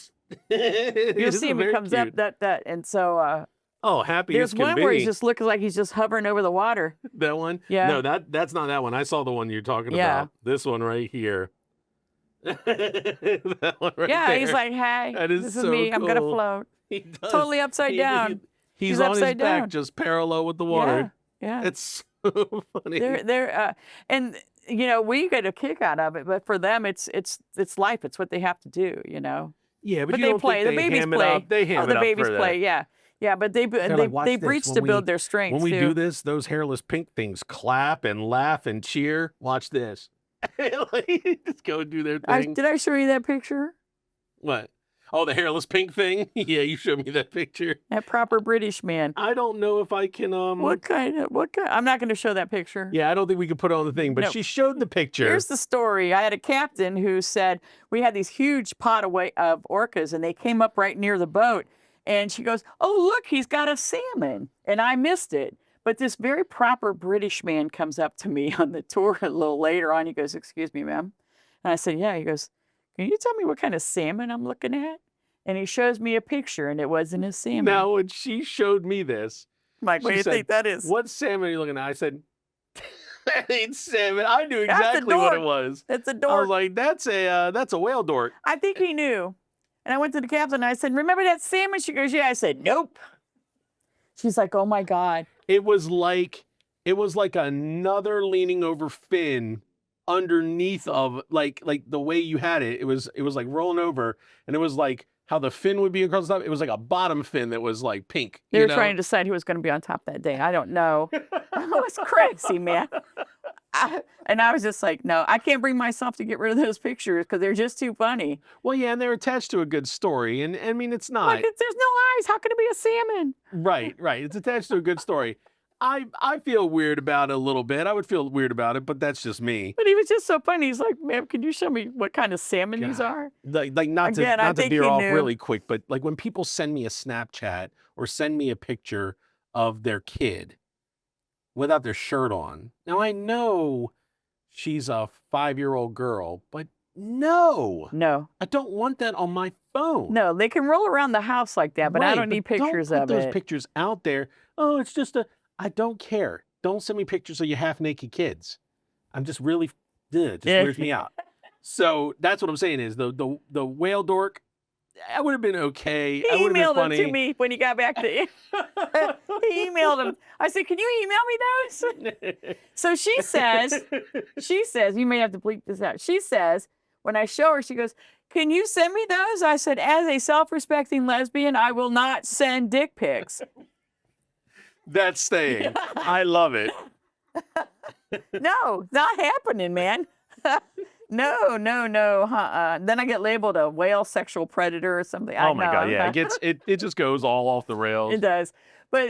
You'll see him. He comes up that, and so Oh, happy there's as can one be. where he's just looking like he's just hovering over the water. That one? Yeah. No, that's not that one. I saw the one you're talking Yeah. about. This one right here. That one right Yeah, he's there. like, hey, That is this is so me. I'm gonna cool. float. He does. Totally upside down. He's He's on his upside back, down. just parallel with the Yeah, water. yeah. It's so funny. And you know, we get a kick out of it, but for them, it's life. It's what they have to do, you know. Yeah, but But you they don't play. think The they babies ham it play. up. They ham Oh, it the up babies for play. that. Yeah. But they They're like, "Watch they this, breach when to we- build their strength When we too. do this, those hairless pink things clap and laugh and cheer. Watch this. Like, just go and do their thing. Did I show you that picture? What? Oh, the hairless pink thing? Yeah, you showed me that picture. That proper British man. I don't know if I can What kind? I'm not going to show that picture. Yeah, I don't think we could put it on the thing, but No. she showed the picture. Here's the story. I had a captain who said we had these huge pot of orcas, and they came up right near the boat. And she goes, "Oh, look, he's got a salmon," and I missed it. But this very proper British man comes up to me on the tour a little later on. He goes, "Excuse me, ma'am," and I said, "Yeah." He goes, "Can you tell me what kind of salmon I'm looking at?" And he shows me a picture, and it wasn't a salmon. Now, when she showed me this, I'm like, what do she you said, think that is? "What salmon are you looking at?" I said, "That ain't salmon." I knew That's a exactly what it dork. was. It's a I was dork. like, that's a whale dork. I think he knew. And I went to the captain and I said, "Remember that salmon?" She goes, "Yeah." I said, "Nope." She's like, "Oh my God." It was like another leaning over fin underneath of like the way you had it. It was like rolling over, and it was like how the fin would be across the top. It was like a bottom fin that was like pink. They you were know? trying to decide who was going to be on top that day. I don't know. It was crazy, man. And I was just like, no, I can't bring myself to get rid of those pictures because they're just too funny. Well, yeah, and they're attached to a good story, and I mean it's not Like, there's no eyes. How can it be a salmon? right. It's attached to a good story. I feel weird about it a little bit. I would feel weird about it, but that's just me. But he was just so funny. He's like, "Ma'am, can you show me what kind of salmon these God. are?" Like not Again, I to think veer he off knew. really quick, but like when people send me a Snapchat or send me a picture of their kid without their shirt on. Now I know she's a 5-year-old girl, but no, No. I don't want that on my phone. No, they can roll around the house like that, but I Right, don't need pictures don't of put those it. pictures out there. Oh, it's just I don't care. Don't send me pictures of your half-naked kids. I'm just really, just weirds me out. So that's what I'm saying is the whale dork, I would have been okay. He I would have been emailed them funny. to me when he got back to he emailed him. I said, "Can you email me those?" So she says, you may have to bleep this out. She says, when I show her, she goes, "Can you send me those?" I said, "As a self-respecting lesbian, I will not send dick pics." That's staying. I love it. No, not happening, man. No. Then I get labeled a whale sexual pretter or something. Oh my God, yeah. It just goes all off the rails. It does. But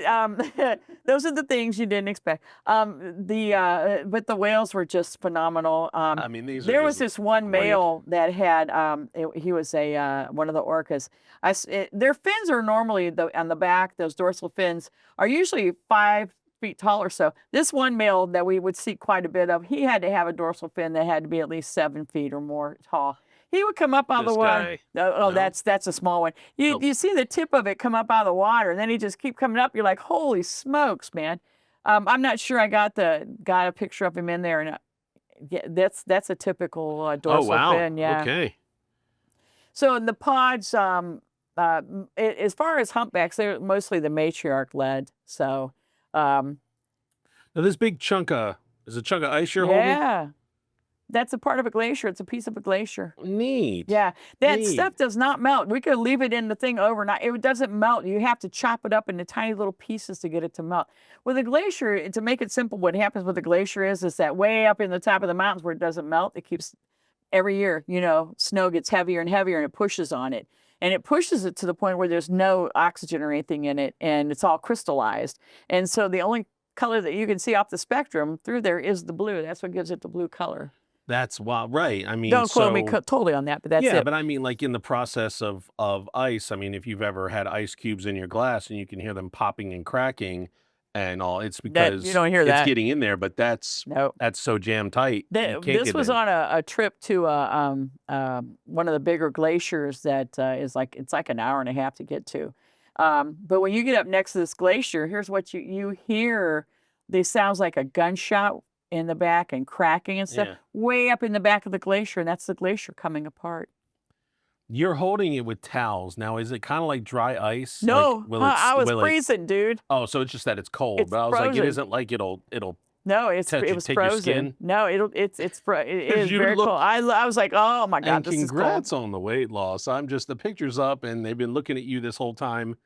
those are the things you didn't expect. But the whales were just phenomenal. I mean, these are There was just this one great. male that had he was a one of the orcas. Their fins are normally on the back. Those dorsal fins are usually 5 feet tall or so. This one male that we would see quite a bit of, he had to have a dorsal fin that had to be at least 7 feet or more tall. He would come up out of This the water. guy? Oh, No? that's a small one. Nope. You see the tip of it come up out of the water, and then he just keep coming up. You're like, holy smokes, man! I'm not sure I got a picture of him in there, and yeah, that's a typical dorsal Oh wow. fin. Yeah. Okay. So in the pods, as far as humpbacks, they're mostly the matriarch led. So Now this big chunk of is a chunk of ice you're holding? yeah, that's a part of a glacier. It's a piece of a glacier. Neat. Yeah, that Neat. stuff does not melt. We could leave it in the thing overnight. It doesn't melt. You have to chop it up into tiny little pieces to get it to melt. With a glacier, to make it simple, what happens with a glacier is that way up in the top of the mountains where it doesn't melt, it keeps every year, snow gets heavier and heavier and it pushes on it. And it pushes it to the point where there's no oxygen or anything in it and it's all crystallized. And so the only color that you can see off the spectrum through there is the blue. That's what gives it the blue color. That's wild. Right. I mean, Don't quote me totally on that, but that's yeah, it. but I mean, like in the process of ice, I mean, if you've ever had ice cubes in your glass and you can hear them popping and cracking and all, it's because you don't hear it's that. getting in there, but that's No. so jam tight. you can't This get was in. on a trip to one of the bigger glaciers that is it's like an hour and a half to get to. But when you get up next to this glacier, here's what you hear. This sounds like a gunshot in the back and cracking and stuff, Yeah. way up in the back of the glacier, and that's the glacier coming apart. You're holding it with towels. Now, is it kind of like dry ice? No, Like, I was will it? freezing, dude. Oh, so it's just that it's cold. It's But I was like, it frozen. isn't like it'll No, it take was your frozen. skin? No, it is You very look- cold. I was like, oh my God, And this is cold. congrats on the weight loss. The picture's up, and they've been looking at you this whole time.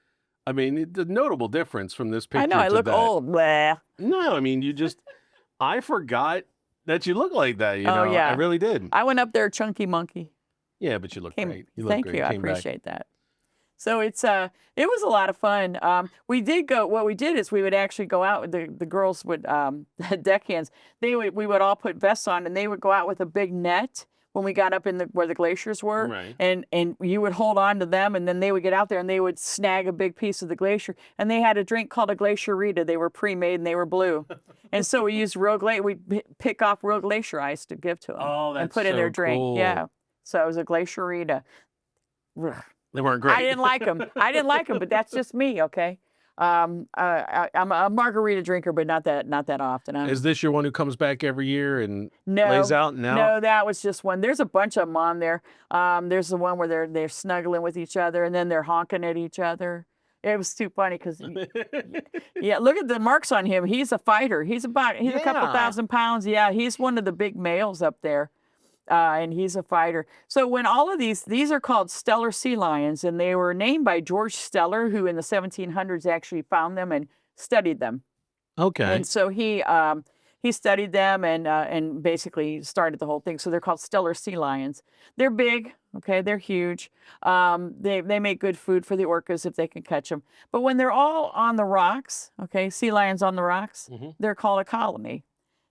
I mean, the notable difference from this picture I know, I to look that. old. Blah. No, I mean, I forgot that you look like that. You Oh, know, yeah. I really did. I went up there, chunky monkey. Yeah, but you look great. You look Thank great. you. I Came back. appreciate that. So it was a lot of fun. We did go. What we did is we would actually go out. The girls would the deckhands. We would all put vests on, and they would go out with a big net when we got up in where the glaciers were, Right. and you would hold on to them, and then they would get out there and they would snag a big piece of the glacier, and they had a drink called a glacierita. They were pre-made and they were blue, and so we used we'd pick off real glacier ice to give to them Oh, and that's put in their so drink. cool. Yeah, so it was a glacierita. Ugh. They weren't great. I didn't like them, but that's just me, okay? I'm a margarita drinker, but not that often. Is this your one who comes back every year and No, lays out and out? No, that was just one. There's a bunch of them on there. There's the one where they're snuggling with each other and then they're honking at each other. It was too funny because, yeah, look at the marks on him. He's a fighter. He's a couple Yeah. thousand pounds. Yeah, he's one of the big males up there. And he's a fighter. So when all of these are called Steller sea lions, and they were named by George Steller, who in the 1700s actually found them and studied them. Okay. And so he studied them and basically started the whole thing. So they're called Steller sea lions. They're big, okay? They're huge. They make good food for the orcas if they can catch them. But when they're all on the rocks, okay, sea lions on the rocks, Mhm. they're called a colony.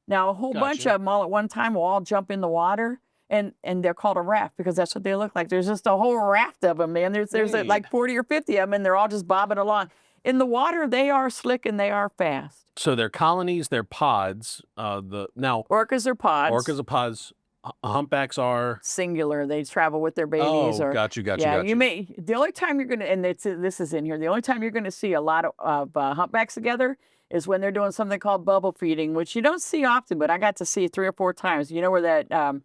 Now a whole bunch Gotcha. of them all at one time will all jump in the water. And they're called a raft because that's what they look like. There's just a whole raft of them, man. There's Neat. like 40 or 50 of them, and they're all just bobbing along. In the water, they are slick and they are fast. So they're colonies, they're pods. Orcas are pods. Orcas are pods. Humpbacks are. Singular. They travel with their babies. Oh, or got you. yeah, the only time you're gonna, and this is in here. The only time you're gonna see a lot of humpbacks together is when they're doing something called bubble feeding, which you don't see often, but I got to see 3 or 4 times. You know where that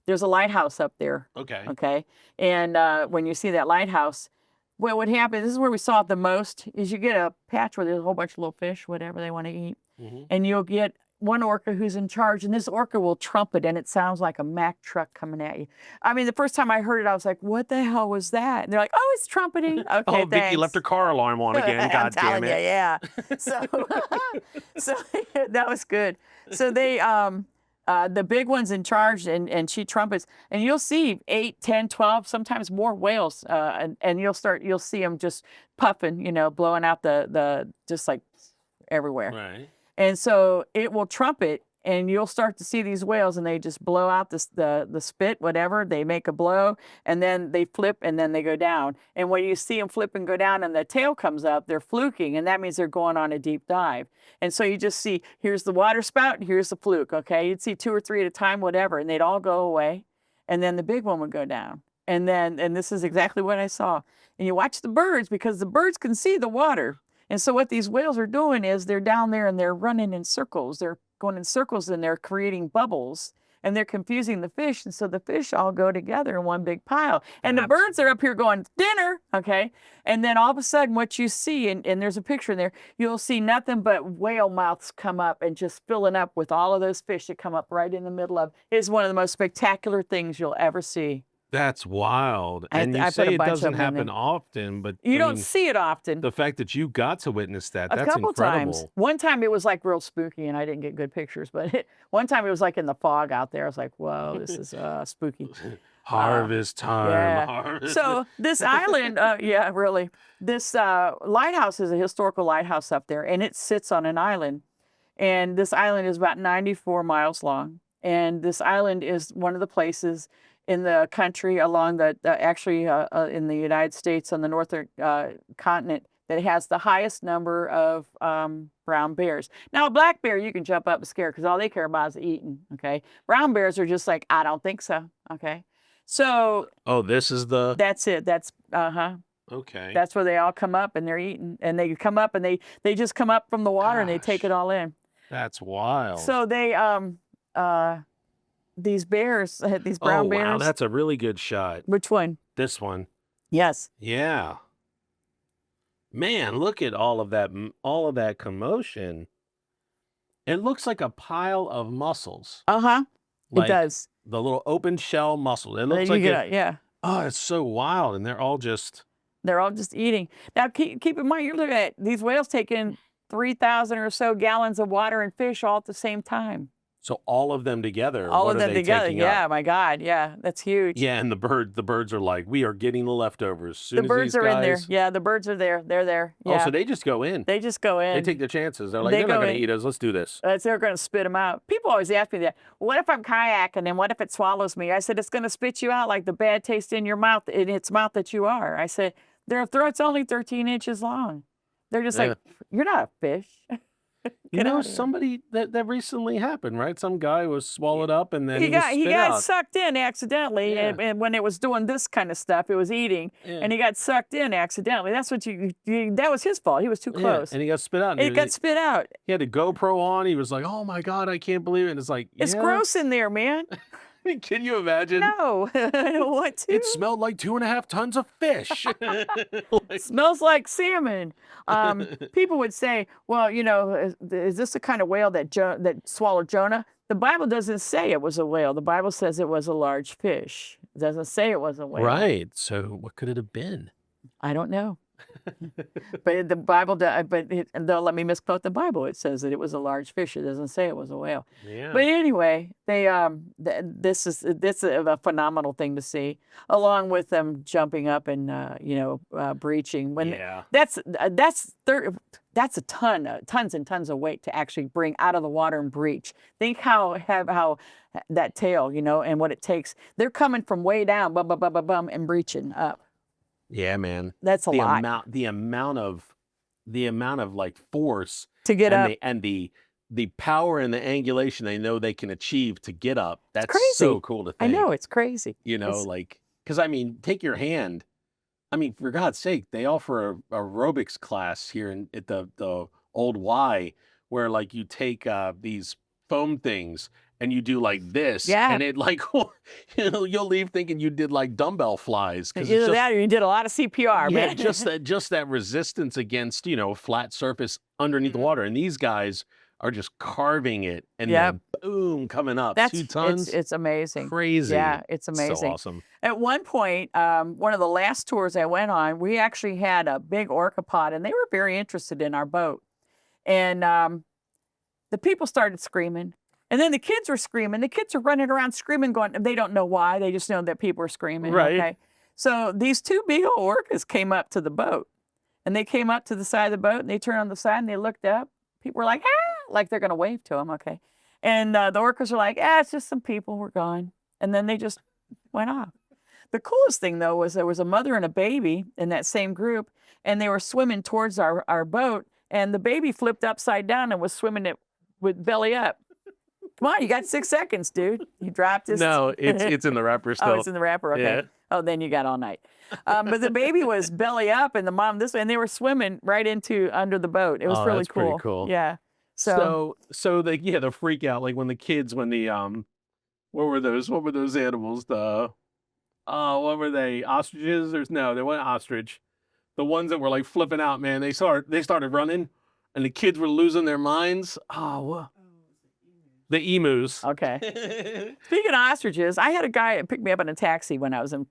there's a lighthouse up there. Okay. Okay. And when you see that lighthouse, what would happen, this is where we saw it the most, is you get a patch where there's a whole bunch of little fish, whatever they want to eat. Mhm. And you'll get one orca who's in charge, and this orca will trumpet, and it sounds like a Mack truck coming at you. I mean, the first time I heard it, I was like, what the hell was that? And they're like, oh, it's trumpeting. Okay, Oh, Vickie thanks. left her car alarm on again. I'm God damn telling it. you, yeah. So, so that was good. So they, the big one's in charge, and she trumpets, and you'll see 8, 10, 12, sometimes more whales, and you'll see them just puffing, blowing out the just like everywhere. Right. And so it will trumpet, and you'll start to see these whales, and they just blow out the spit, whatever. They make a blow, and then they flip, and then they go down. And when you see them flip and go down, and the tail comes up, they're fluking, and that means they're going on a deep dive. And so you just see, here's the water spout, and here's the fluke, okay? You'd see 2 or 3 at a time, whatever, and they'd all go away, and then the big one would go down. And this is exactly what I saw. And you watch the birds, because the birds can see the water. And so what these whales are doing is they're down there and they're running in circles. They're going in circles and they're creating bubbles, and they're confusing the fish. And so the fish all go together in one big pile. And the birds are up here going, dinner, okay? And then all of a sudden what you see, and there's a picture in there, you'll see nothing but whale mouths come up and just filling up with all of those fish that come up right in the middle of. It is one of the most spectacular things you'll ever see. That's wild. I And you put say a it bunch of doesn't them in happen there. often, but You I don't mean, see it often. the fact that you got to witness that, A that's couple incredible. times. One time it was like real spooky, and I didn't get good pictures, but one time it was like in the fog out there. I was like, whoa, this is spooky. Harvest time. Yeah. Harvest. So this island, yeah, really. This lighthouse is a historical lighthouse up there, and it sits on an island. And this island is about 94 miles long. And this island is one of the places in the country along in the United States on the northern continent that has the highest number of brown bears. Now, a black bear, you can jump up and scare because all they care about is eating, okay? Brown bears are just like, I don't think so, okay? So Oh, this is the. that's it. That's, Okay. that's where they all come up and they're eating. And they come up and they just come up from the water and they take Gosh. it all in. That's wild. So they these bears, these brown bears. Wow, that's a really good shot. Which one? This one. Yes. Yeah. Man, look at all of that commotion. It looks like a pile of mussels. Uh-huh. Like It does. the little open shell mussels. It And looks then like you get yeah. oh, it's so wild, and they're all just They're all just eating. Now keep in mind, you're looking at these whales taking 3,000 or so gallons of water and fish all at the same time. so all of them together. All what of are them they together. taking Yeah, up? my God. Yeah, that's huge. Yeah, and the birds are like, we are getting the leftovers. Soon The as birds these are in there. guys- Yeah, the birds are there. They're there. Oh, Yeah. so they just go in. They just go in. They take their chances. They're like, They they're not go going to in. eat us. Let's do this. They're going to spit them out. People always ask me that. What if I'm kayaking and what if it swallows me? I said, it's going to spit you out like the bad taste in your mouth, in its mouth that you are. I said, their throat's only 13 inches long. They're just Yeah. like, you're not a fish. You Get know, out of here. somebody that recently happened, right? Some guy was swallowed up and then He was got spit out. sucked in accidentally, Yeah. and when it was doing this kind of stuff, it was eating, Yeah. and he got sucked in accidentally. That's what that was his fault. He was too Yeah, close. and he got spit out. It got spit out. He had a GoPro on. He was like, "Oh my god, I can't believe it!" And it's like, It's yeah. gross in there, man. Can you imagine? No, I don't want to. It smelled like 2.5 tons of fish. Like, Smells like salmon. People would say, well, you know, is this the kind of whale that that swallowed Jonah? The Bible doesn't say it was a whale. The Bible says it was a large fish. It doesn't say it was a whale. right. So what could it have been? I don't know. But the Bible, they'll let me misquote the Bible. It says that it was a large fish. It doesn't say it was a whale. Yeah. But anyway, they this is a phenomenal thing to see, along with them jumping up and breaching. When yeah. that's a tons and tons of weight to actually bring out of the water and breach. Think how that tail, and what it takes. They're coming from way down, bum, bum, bum, bum, bum, and breaching up. Yeah, man. That's a lot The amount of like force to get up. and the power and the angulation they know they can achieve to get up. That's crazy. so cool to think. I know, it's crazy. Because I mean, take your hand. I mean, for God's sake, they offer a aerobics class here at the old Y, where like you take these foam things and you do like this, Yeah. and it like you'll leave thinking you did like dumbbell flies. 'Cause it's Either just- that or you did a lot of CPR, yeah, man. just that resistance against a flat surface underneath the water, and these guys are just carving it, and Yep. then boom, coming up. That's 2 tons. It's amazing. Crazy. Yeah, it's So amazing. awesome. At one point, one of the last tours I went on, we actually had a big orca pod, and they were very interested in our boat. And the people started screaming, and then the kids were screaming. The kids are running around screaming, going, they don't know why. They just know that people are screaming. Right. Okay. So these 2 big old orcas came up to the boat, and they came up to the side of the boat, and they turned on the side, and they looked up. People were like, ah, like they're going to wave to them. Okay. And the orcas were like, it's just some people. We're gone. And then they just went off. The coolest thing, though, was there was a mother and a baby in that same group, and they were swimming towards our boat, and the baby flipped upside down and was swimming it with belly up. Come on, you got 6 seconds, dude. You dropped his... No, it's in the wrapper still. Oh, it's in the wrapper. Okay. Yeah. Oh, then you got all night. But the baby was belly up, and the mom this way, and they were swimming right under the boat. It was Oh, really that's cool. pretty cool. Yeah. So the freak out, like when the what were those animals? What were they? Ostriches? No, they weren't ostrich. The ones that were like flipping out, man. They started running, and the kids were losing their minds. Oh, what? The emus. okay. Speaking of ostriches, I had a guy pick me up in a taxi when I was in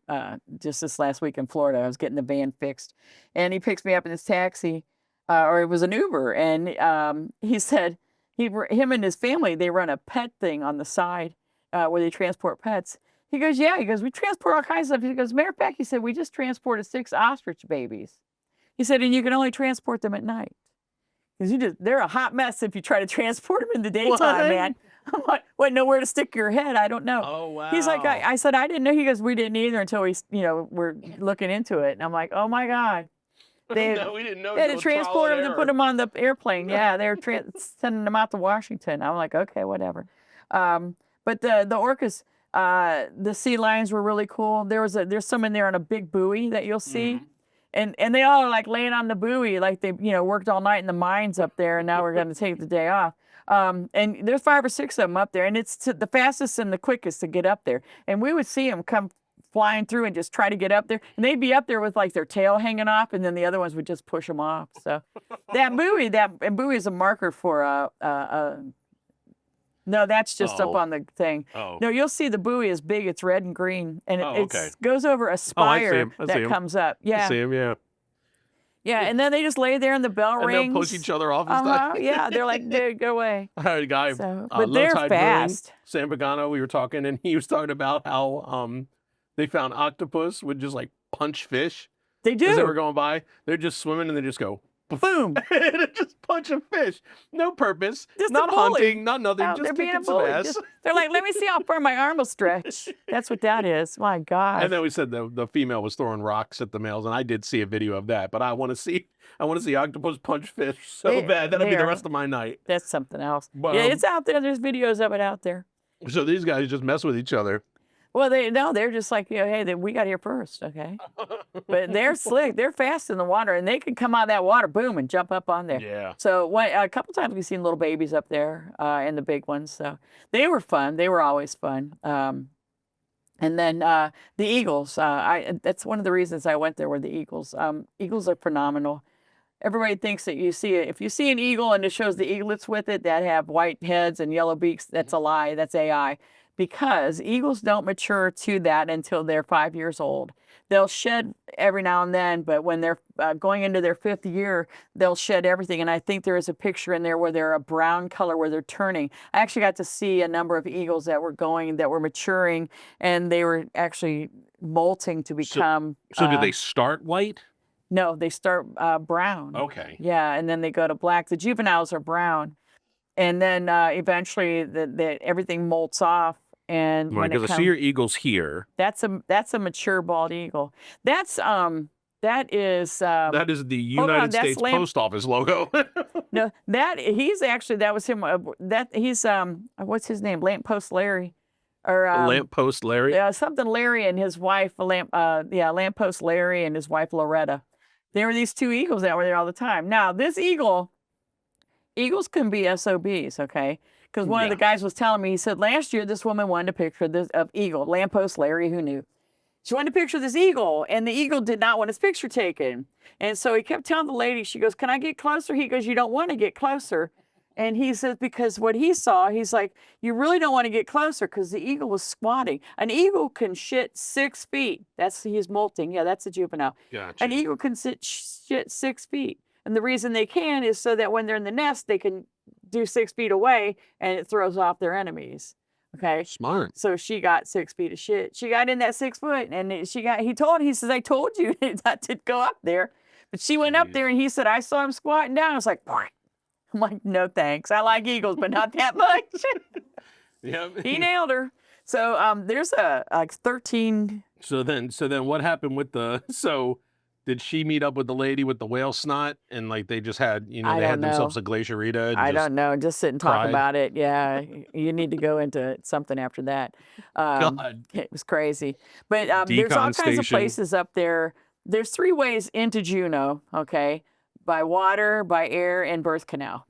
just this last week in Florida. I was getting the van fixed, and he picks me up in his taxi, or it was an Uber, and he said him and his family, they run a pet thing on the side where they transport pets. He goes, yeah. He goes, we transport all kinds of stuff. He goes, matter of fact, he said, we just transported 6 ostrich babies. He said, and you can only transport them at night. Because they're a hot mess if you try to transport them in the daytime, What? man. I'm like, what, nowhere to stick your head? I don't know. Oh, wow. He's like, I said, I didn't know. He goes, we didn't either until we're looking into it. And I'm like, oh my God. They, No, we didn't know. they had to till trial transport and them and error. put them on the airplane. Yeah, they were sending them out to Washington. I'm like, okay, whatever. But the orcas, the sea lions were really cool. There's some in there on a big buoy that you'll see. And they all are like laying on the buoy like they worked all night in the mines up there, and now we're going to take the day off. And there's 5 or 6 of them up there, and it's the fastest and the quickest to get up there. And we would see them come flying through and just try to get up there, and they'd be up there with like their tail hanging off, and then the other ones would just push them off. So that buoy is a marker for no, that's just up on the thing. Oh. No, you'll see the buoy is big. It's red and green, and it okay. goes over a spire I see that 'em. comes up. Yeah, See him, yeah. yeah, and then they just lay there and the bell And rings. they'll push each other off and stuff. Yeah, they're like, dude, go away. I had a guy, So, but Low they're Tide Brewing, fast. San Pagano, we were talking, and he was talking about how they found octopus would just like punch fish They as they were do. going by. They're just swimming and they just go, Boom. and it just punch a fish. No purpose. Just a not bully. hunting, not nothing, Oh, they're just being a kicking some bully. ass. They're like, let me see how far my arm will stretch. That's what that is. My gosh. And then we said the female was throwing rocks at the males, and I did see a video of that. But I want to see octopus punch fish so bad. That'll be the rest of my night. That's something else. But, Yeah, it's out there. There's videos of it out there. So these guys just mess with each other. Well, they're just like, hey, we got here first, okay? But they're slick. They're fast in the water, and they can come out of that water, boom, and jump up on there. Yeah. So a couple times we've seen little babies up there and the big ones. So they were fun. They were always fun. And then the eagles. That's one of the reasons I went there were the eagles. Eagles are phenomenal. Everybody thinks that if you see an eagle and it shows the eaglets with it that have white heads and yellow beaks, that's a lie. That's AI. Because eagles don't mature to that until they're 5 years old. They'll shed every now and then, but when they're going into their 5th year, they'll shed everything. And I think there is a picture in there where they're a brown color, where they're turning. I actually got to see a number of eagles that were maturing, and they were actually molting to become. So did they start white? No, they start brown. Okay. Yeah, and then they go to black. The juveniles are brown, and then eventually everything molts off. And Right, when because I see your eagles here. that's a mature bald eagle. That is That is the hold on, United that's States lamp- Post Office logo. no, that was him. He's what's his name? Lamppost Larry, or Lamppost Larry. yeah, something Larry and his wife Lamppost Larry and his wife Loretta. There were these 2 eagles that were there all the time. Now this eagles can be SOBs, okay? Because one of the guys was telling me, he said, last year this woman wanted a picture of eagle, Lamppost Larry, who knew? She wanted a picture of this eagle, and the eagle did not want his picture taken. And so he kept telling the lady, she goes, can I get closer? He goes, you don't want to get closer. And he says, because what he saw, he's like, you really don't want to get closer because the eagle was squatting. An eagle can shit 6 feet. He's molting. Yeah, that's a juvenile. Gotcha. An eagle can shit 6 feet. And the reason they can is so that when they're in the nest, they can do 6 feet away and it throws off their enemies. Okay. Smart. So she got 6 feet of shit. She got in that 6 foot and he says, I told you not to go up there. But she went up there and he said, I saw him squatting down. I was like, I'm like, no thanks. I like eagles, but not that much. Yeah. He nailed her. So there's like 13. So then what happened with did she meet up with the lady with the whale snot and like they just had, they had themselves a glacierita? I don't know. Just sit and talk cried? about it. Yeah. You need to go into something after that. God. It was crazy. But there's all kinds of Decon places up there. There's 3 ways into Juneau, okay? By water, by air, and birth canal.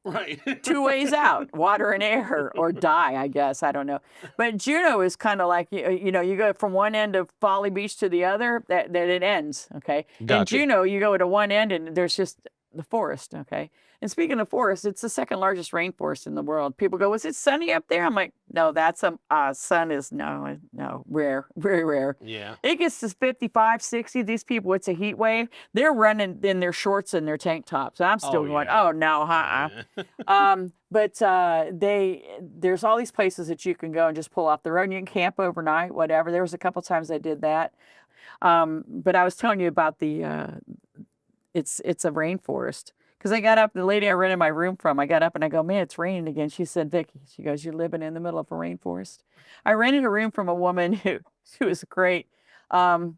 Right. 2 ways out, water and air, or die, I guess. I don't know. But Juneau is kind of like, you go from one end of Folly Beach to the other, that it ends, okay? Gotcha. In Juneau, you go to one end and there's just the forest, okay? And speaking of forest, it's the 2nd largest rainforest in the world. People go, was it sunny up there? I'm like, no, that's sun is, no, rare, very rare. Yeah. It gets to 55, 60. These people, it's a heat wave. They're running in their shorts and their tank tops. And I'm still going, yeah. oh, no, But there's all these places that you can go and just pull off the road. And you can camp overnight, whatever. There was a couple times I did that. But I was telling you about it's a rainforest. Because I got up, the lady I rented my room from, I got up and I go, man, it's raining again. She said, Vickie, she goes, you're living in the middle of a rainforest. I rented a room from a woman who was great in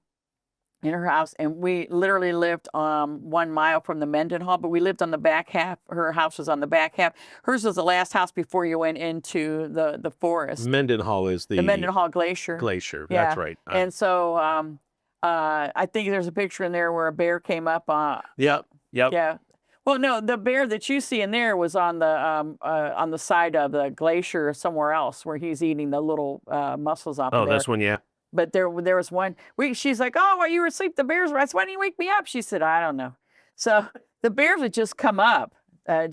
her house. And we literally lived 1 mile from the Mendenhall, but we lived on the back half. Her house was on the back half. Hers was the last house before you went into the forest. Mendenhall is the Mendenhall Glacier. Glacier. Yeah. That's right. And so I think there's a picture in there where a bear came up. Yep. Yeah. Well, no, the bear that you see in there was on the side of the glacier or somewhere else where he's eating the little mussels off Oh, of there. this one, yeah. But there was one. She's like, "Oh, while you were asleep, the bears were." I said, "Why didn't you wake me up?" She said, "I don't know." So the bears would just come up, and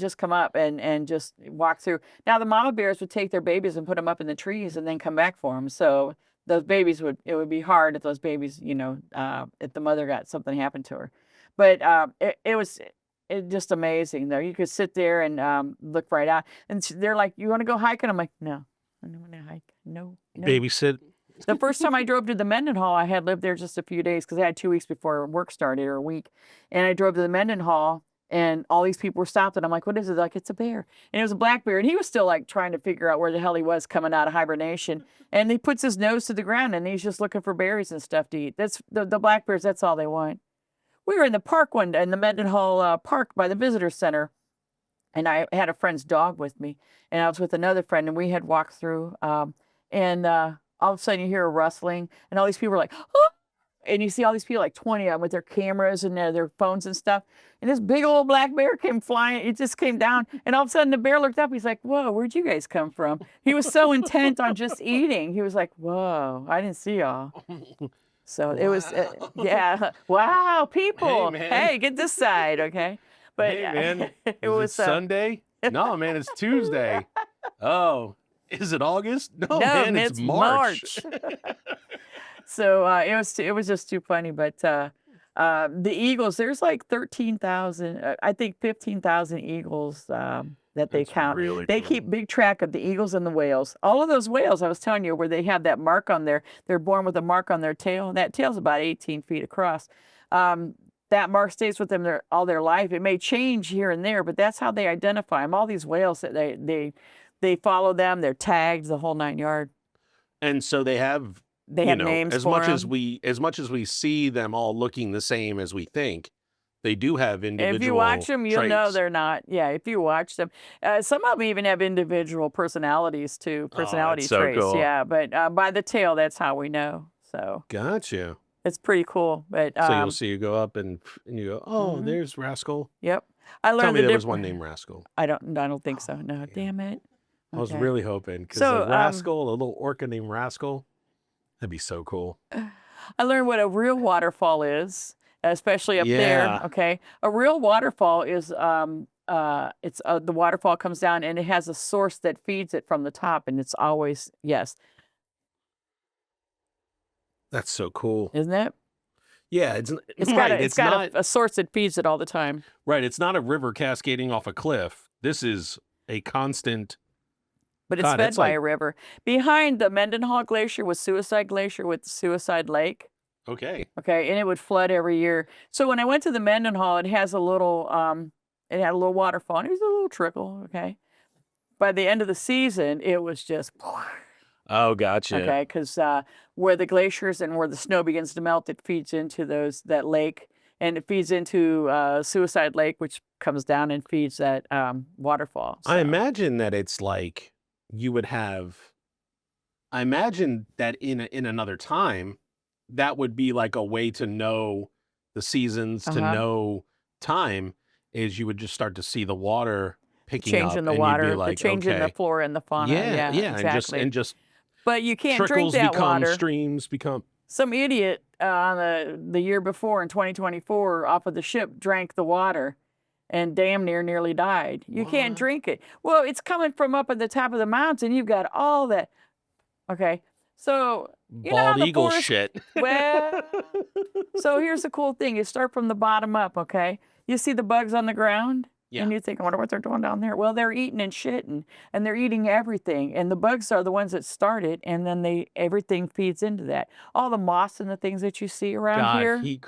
just walk through. Now the mama bears would take their babies and put them up in the trees and then come back for them. So those babies it would be hard if those babies, if the mother got something happened to her. But it was just amazing though. You could sit there and look right out, and they're like, "You want to go hiking?" I'm like, "No, I don't want to hike. No, no." Babysit. The first time I drove to the Mendenhall, I had lived there just a few days because I had 2 weeks before work started, or a week. And I drove to the Mendenhall, and all these people were stopped. And I'm like, "What is it?" Like, "It's a bear." And it was a black bear. And he was still like trying to figure out where the hell he was coming out of hibernation. And he puts his nose to the ground and he's just looking for berries and stuff to eat. That's the black bears. That's all they want. We were in the park one day, in the Mendenhall Park by the visitor center. And I had a friend's dog with me. And I was with another friend, and we had walked through. All of a sudden you hear a rustling, and all these people are like, "Oh!" And you see all these people, like 20 of them with their cameras and their phones and stuff. And this big old black bear came flying. It just came down. And all of a sudden the bear looked up. He's like, "Whoa, where'd you guys come from?" He was so intent on just eating. He was like, "Whoa, I didn't see y'all." So it was, yeah. Wow, people. Hey, man. Hey, get this side, okay? But Hey, man. it Is was it Sunday? No, man, it's Tuesday. Oh, is it August? No, No, man, it's March. So it was just too funny. But the eagles, there's like 13,000, I think 15,000 eagles that they That's count. really They cool. keep big track of the eagles and the whales. All of those whales, I was telling you, where they have that mark on they're born with a mark on their tail. And that tail's about 18 feet across. That mark stays with them all their life. It may change here and there, but that's how they identify them. All these whales, that they follow them. They're tagged, the whole 9 yard. And so they have, They have names as for much as them. we see them all looking the same as we think, they do have individual If you watch them, you'll know traits. they're not. Yeah, if you watch them, some of them even have individual personalities too, personality so traits. cool. Yeah, but by the tail, that's how we know. So Gotcha. it's pretty cool. But So you go up and you go, "Oh, Mhm. there's Rascal." yep, I learned Tell me the there was difference. one named Rascal. I don't think so. No, yeah. damn it. I was Okay. really hoping, because So, a rascal, a little orca named Rascal, that'd be so cool. I learned what a real waterfall is, especially up there. Yeah. Okay, a real waterfall is it's the waterfall comes down and it has a source that feeds it from the top, and it's always That's so cool. isn't it? Yeah, it's It's right. got It's a not source that feeds it all the time. right. It's not a river cascading off a cliff. This is a constant. But it's God, fed it's by like- a river. Behind the Mendenhall Glacier was Suicide Glacier with Suicide Lake. Okay. Okay, and it would flood every year. So when I went to the Mendenhall, it has a little it had a little waterfall, and it was a little trickle. Okay, by the end of the season, it was just Oh, gotcha. okay, because where the glaciers and where the snow begins to melt, it feeds into that lake, and it feeds into Suicide Lake, which comes down and feeds that waterfall. I So, imagine that it's like you would have. I imagine that in another time, that would be like a way to know the seasons, to Uh-huh. know time, is you would just start to see the water picking up, changing the and water, you'd be the like, change in the okay, flora and the fauna. yeah, Exactly. and just But you can't drink trickles that become water. streams become. Some idiot on the year before in 2024 off of the ship drank the water and damn nearly died. You can't What? drink it. Well, it's coming from up at the top of the mountain. You've got all that. Okay. So, you know how Bald the eagle forest- shit. Well, so here's the cool thing. You start from the bottom up, okay? You see the bugs on the ground? Yeah. And you think, I wonder what they're doing down there. Well, they're eating and shitting, and they're eating everything. And the bugs are the ones that started, and then everything feeds into that. All the moss and the things that you see around God, here.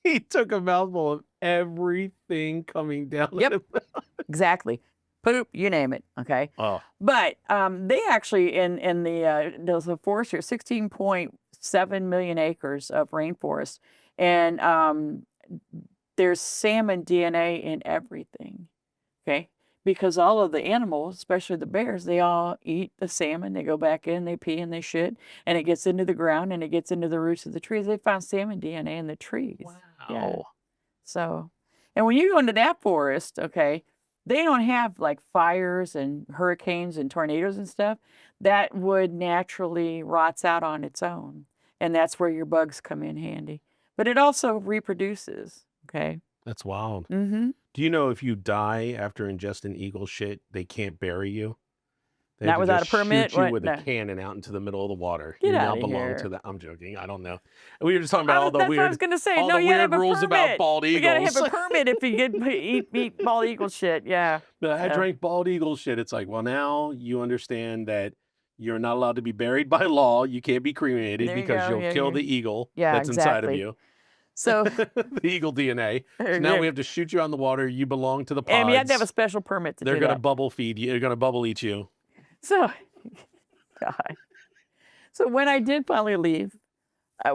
he took a mouthful of everything coming down. Yep. at him. Exactly. Poop, you name it, okay? Oh, But they actually, in there's a forest here, 16.7 million acres of rainforest. And there's salmon DNA in everything, okay? Because all of the animals, especially the bears, they all eat the salmon. They go back in, they pee and they shit, and it gets into the ground and it gets into the roots of the trees. They found salmon DNA in the trees. wow. Yeah. So And when you go into that forest, okay, they don't have like fires and hurricanes and tornadoes and stuff. That wood naturally rots out on its own. And that's where your bugs come in handy. But it also reproduces, okay? That's wild. Mm-hmm. Do you know if you die after ingesting eagle shit, they can't bury you? They Not have to without just a permit? shoot you What? with No. a cannon out into the middle of the water. Get You now outta belong to here. the. I'm joking. I don't know. And we were just talking about all the That's what I was weird, going to say. all No, the you gotta weird have a rules about permit. bald You gotta have eagles. a permit if you eat bald eagle shit. Yeah. But I So- drank bald eagle shit. It's like, well, now you understand that you're not allowed to be buried by law. You can't be cremated There you because go. you'll Yeah, kill yeah. the eagle Yeah, that's inside of exactly. you. So, The eagle DNA. So now we have to shoot you on the water. You belong to the pods. and you have to have a special permit to They're do gonna that. bubble feed you. They're gonna bubble eat you. So, God. So when I did finally leave,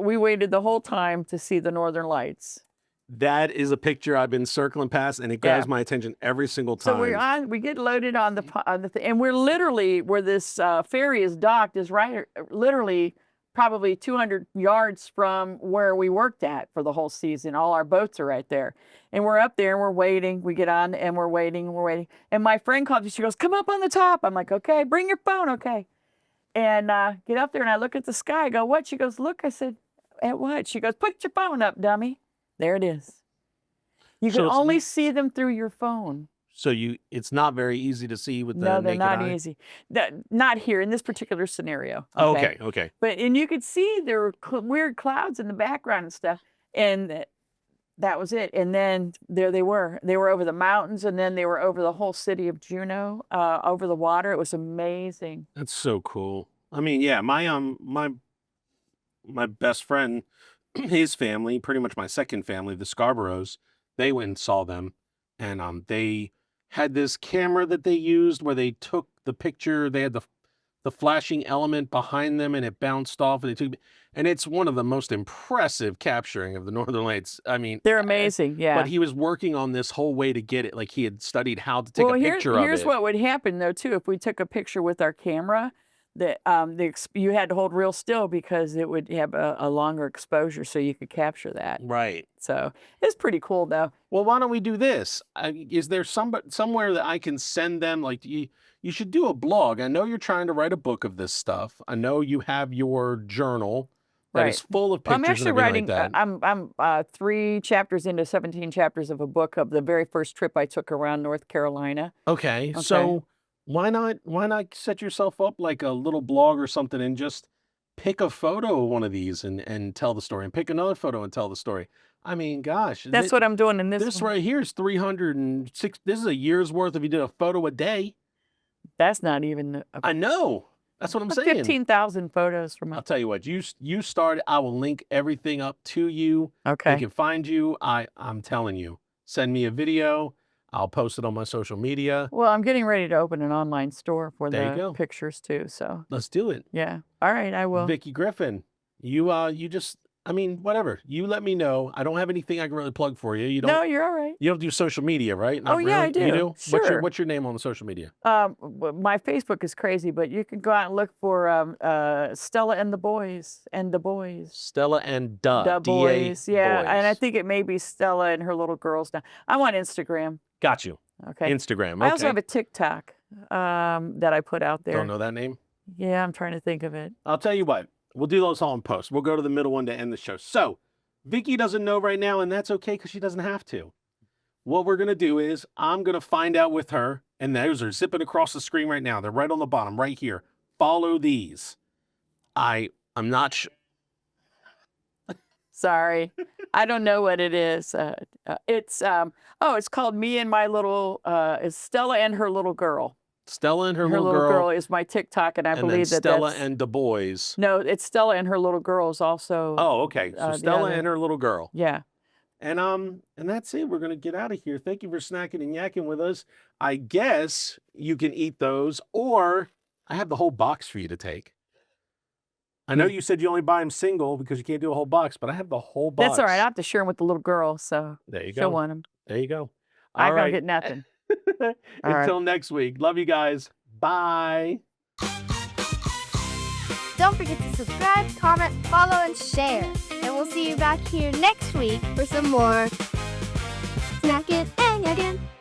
we waited the whole time to see the Northern Lights. That is a picture I've been circling past, and it grabs my attention every single time. So we get loaded on the and we're literally where this ferry is docked is right, literally probably 200 yards from where we worked at for the whole season. All our boats are right there, and we're up there and we're waiting. We get on and we're waiting and we're waiting. And my friend called me. She goes, "Come up on the top." I'm like, "Okay, bring your phone, okay." And get up there and I look at the sky. I go, "What?" She goes, "Look." I said, "At what?" She goes, "Put your phone up, dummy." There it is. You So can it's only see them through your phone. So it's not very easy to see with the No, they're naked not eye? easy. Not here in this particular scenario. Oh, okay. And you could see there were weird clouds in the background and stuff, and that was it. And then there they were. They were over the mountains, and then they were over the whole city of Juneau, over the water. It was amazing. That's so cool. I mean, yeah, my best friend, his family, pretty much my second family, the Scarboroughs, they went and saw them, and they had this camera that they used where they took the picture. They had the flashing element behind them, and it bounced off, and it's one of the most impressive capturing of the Northern Lights. I mean, They're amazing. Yeah. But he was working on this whole way to get it. Like he had studied how to take a picture of it. Here's what would happen though too if we took a picture with our camera. That you had to hold real still because it would have a longer exposure, so you could capture that. Right. So it's pretty cool though. Well, why don't we do this? Is there somewhere that I can send them? Like you should do a blog. I know you're trying to write a book of this stuff. I know you have your journal that is full of pictures. I'm actually and everything writing. like that. I'm 3 chapters into 17 chapters of a book of the very first trip I took around North Carolina. Okay. So why not set yourself up like a little blog or something and just pick a photo of one of these and tell the story, and pick another photo and tell the story. I mean, gosh, That's what I'm doing in this. this one. right here is 306. This is a year's worth if you did a photo a day. That's not even I know. That's what I'm saying. 15,000 photos from. I'll tell you what. You started. I will link everything up to you. Okay. They can find you. I'm telling you. Send me a video. I'll post it on my social media. Well, I'm getting ready to open an online store for There you the go. pictures too. So Let's do it. yeah. All right, I will. Vickie Griffin, you just. I mean, whatever. You let me know. I don't have anything I can really plug for you. You don't. No, you're all right. You don't do social media, right? Oh, yeah, I really? You do. do? Sure. What's your name on the social media? My Facebook is crazy, but you can go out and look for Stella and the Boys Stella and Duh. The Boys. Yeah, and I Boys. think it may be Stella and her little girls now. I'm on Instagram. Got you. Okay. Instagram. Okay. I also have a TikTok that I put out there. Don't know that name. Yeah, I'm trying to think of it. I'll tell you what. We'll do those all in post. We'll go to the middle one to end the show. So, Vickie doesn't know right now, and that's okay because she doesn't have to. What we're going to do is I'm going to find out with her, and those are zipping across the screen right now. They're right on the bottom, right here. Follow these. I'm not sure. Sorry, I don't know what it is. It's called Me and My Little. It's Stella and Her Little Girl. Stella and her Her little little girl, girl is my TikTok, and I and then believe that Stella that's and the boys. no, it's Stella and Her Little Girl is also. Oh, okay. So the Stella other- and her little girl. Yeah. And that's it. We're gonna get out of here. Thank you for snacking and yakking with us. I guess you can eat those, or I have the whole box for you to take. I know you said you only buy them single because you can't do a whole box, but I have the whole box. That's all right. I have to share them with the little girl, so There you she'll go. want them. There you go. I All don't right. get nothing. All right. Until next week. Love you guys. Bye. Don't forget to subscribe, comment, follow, and share. And we'll see you back here next week for some more Snackin and Yakkin.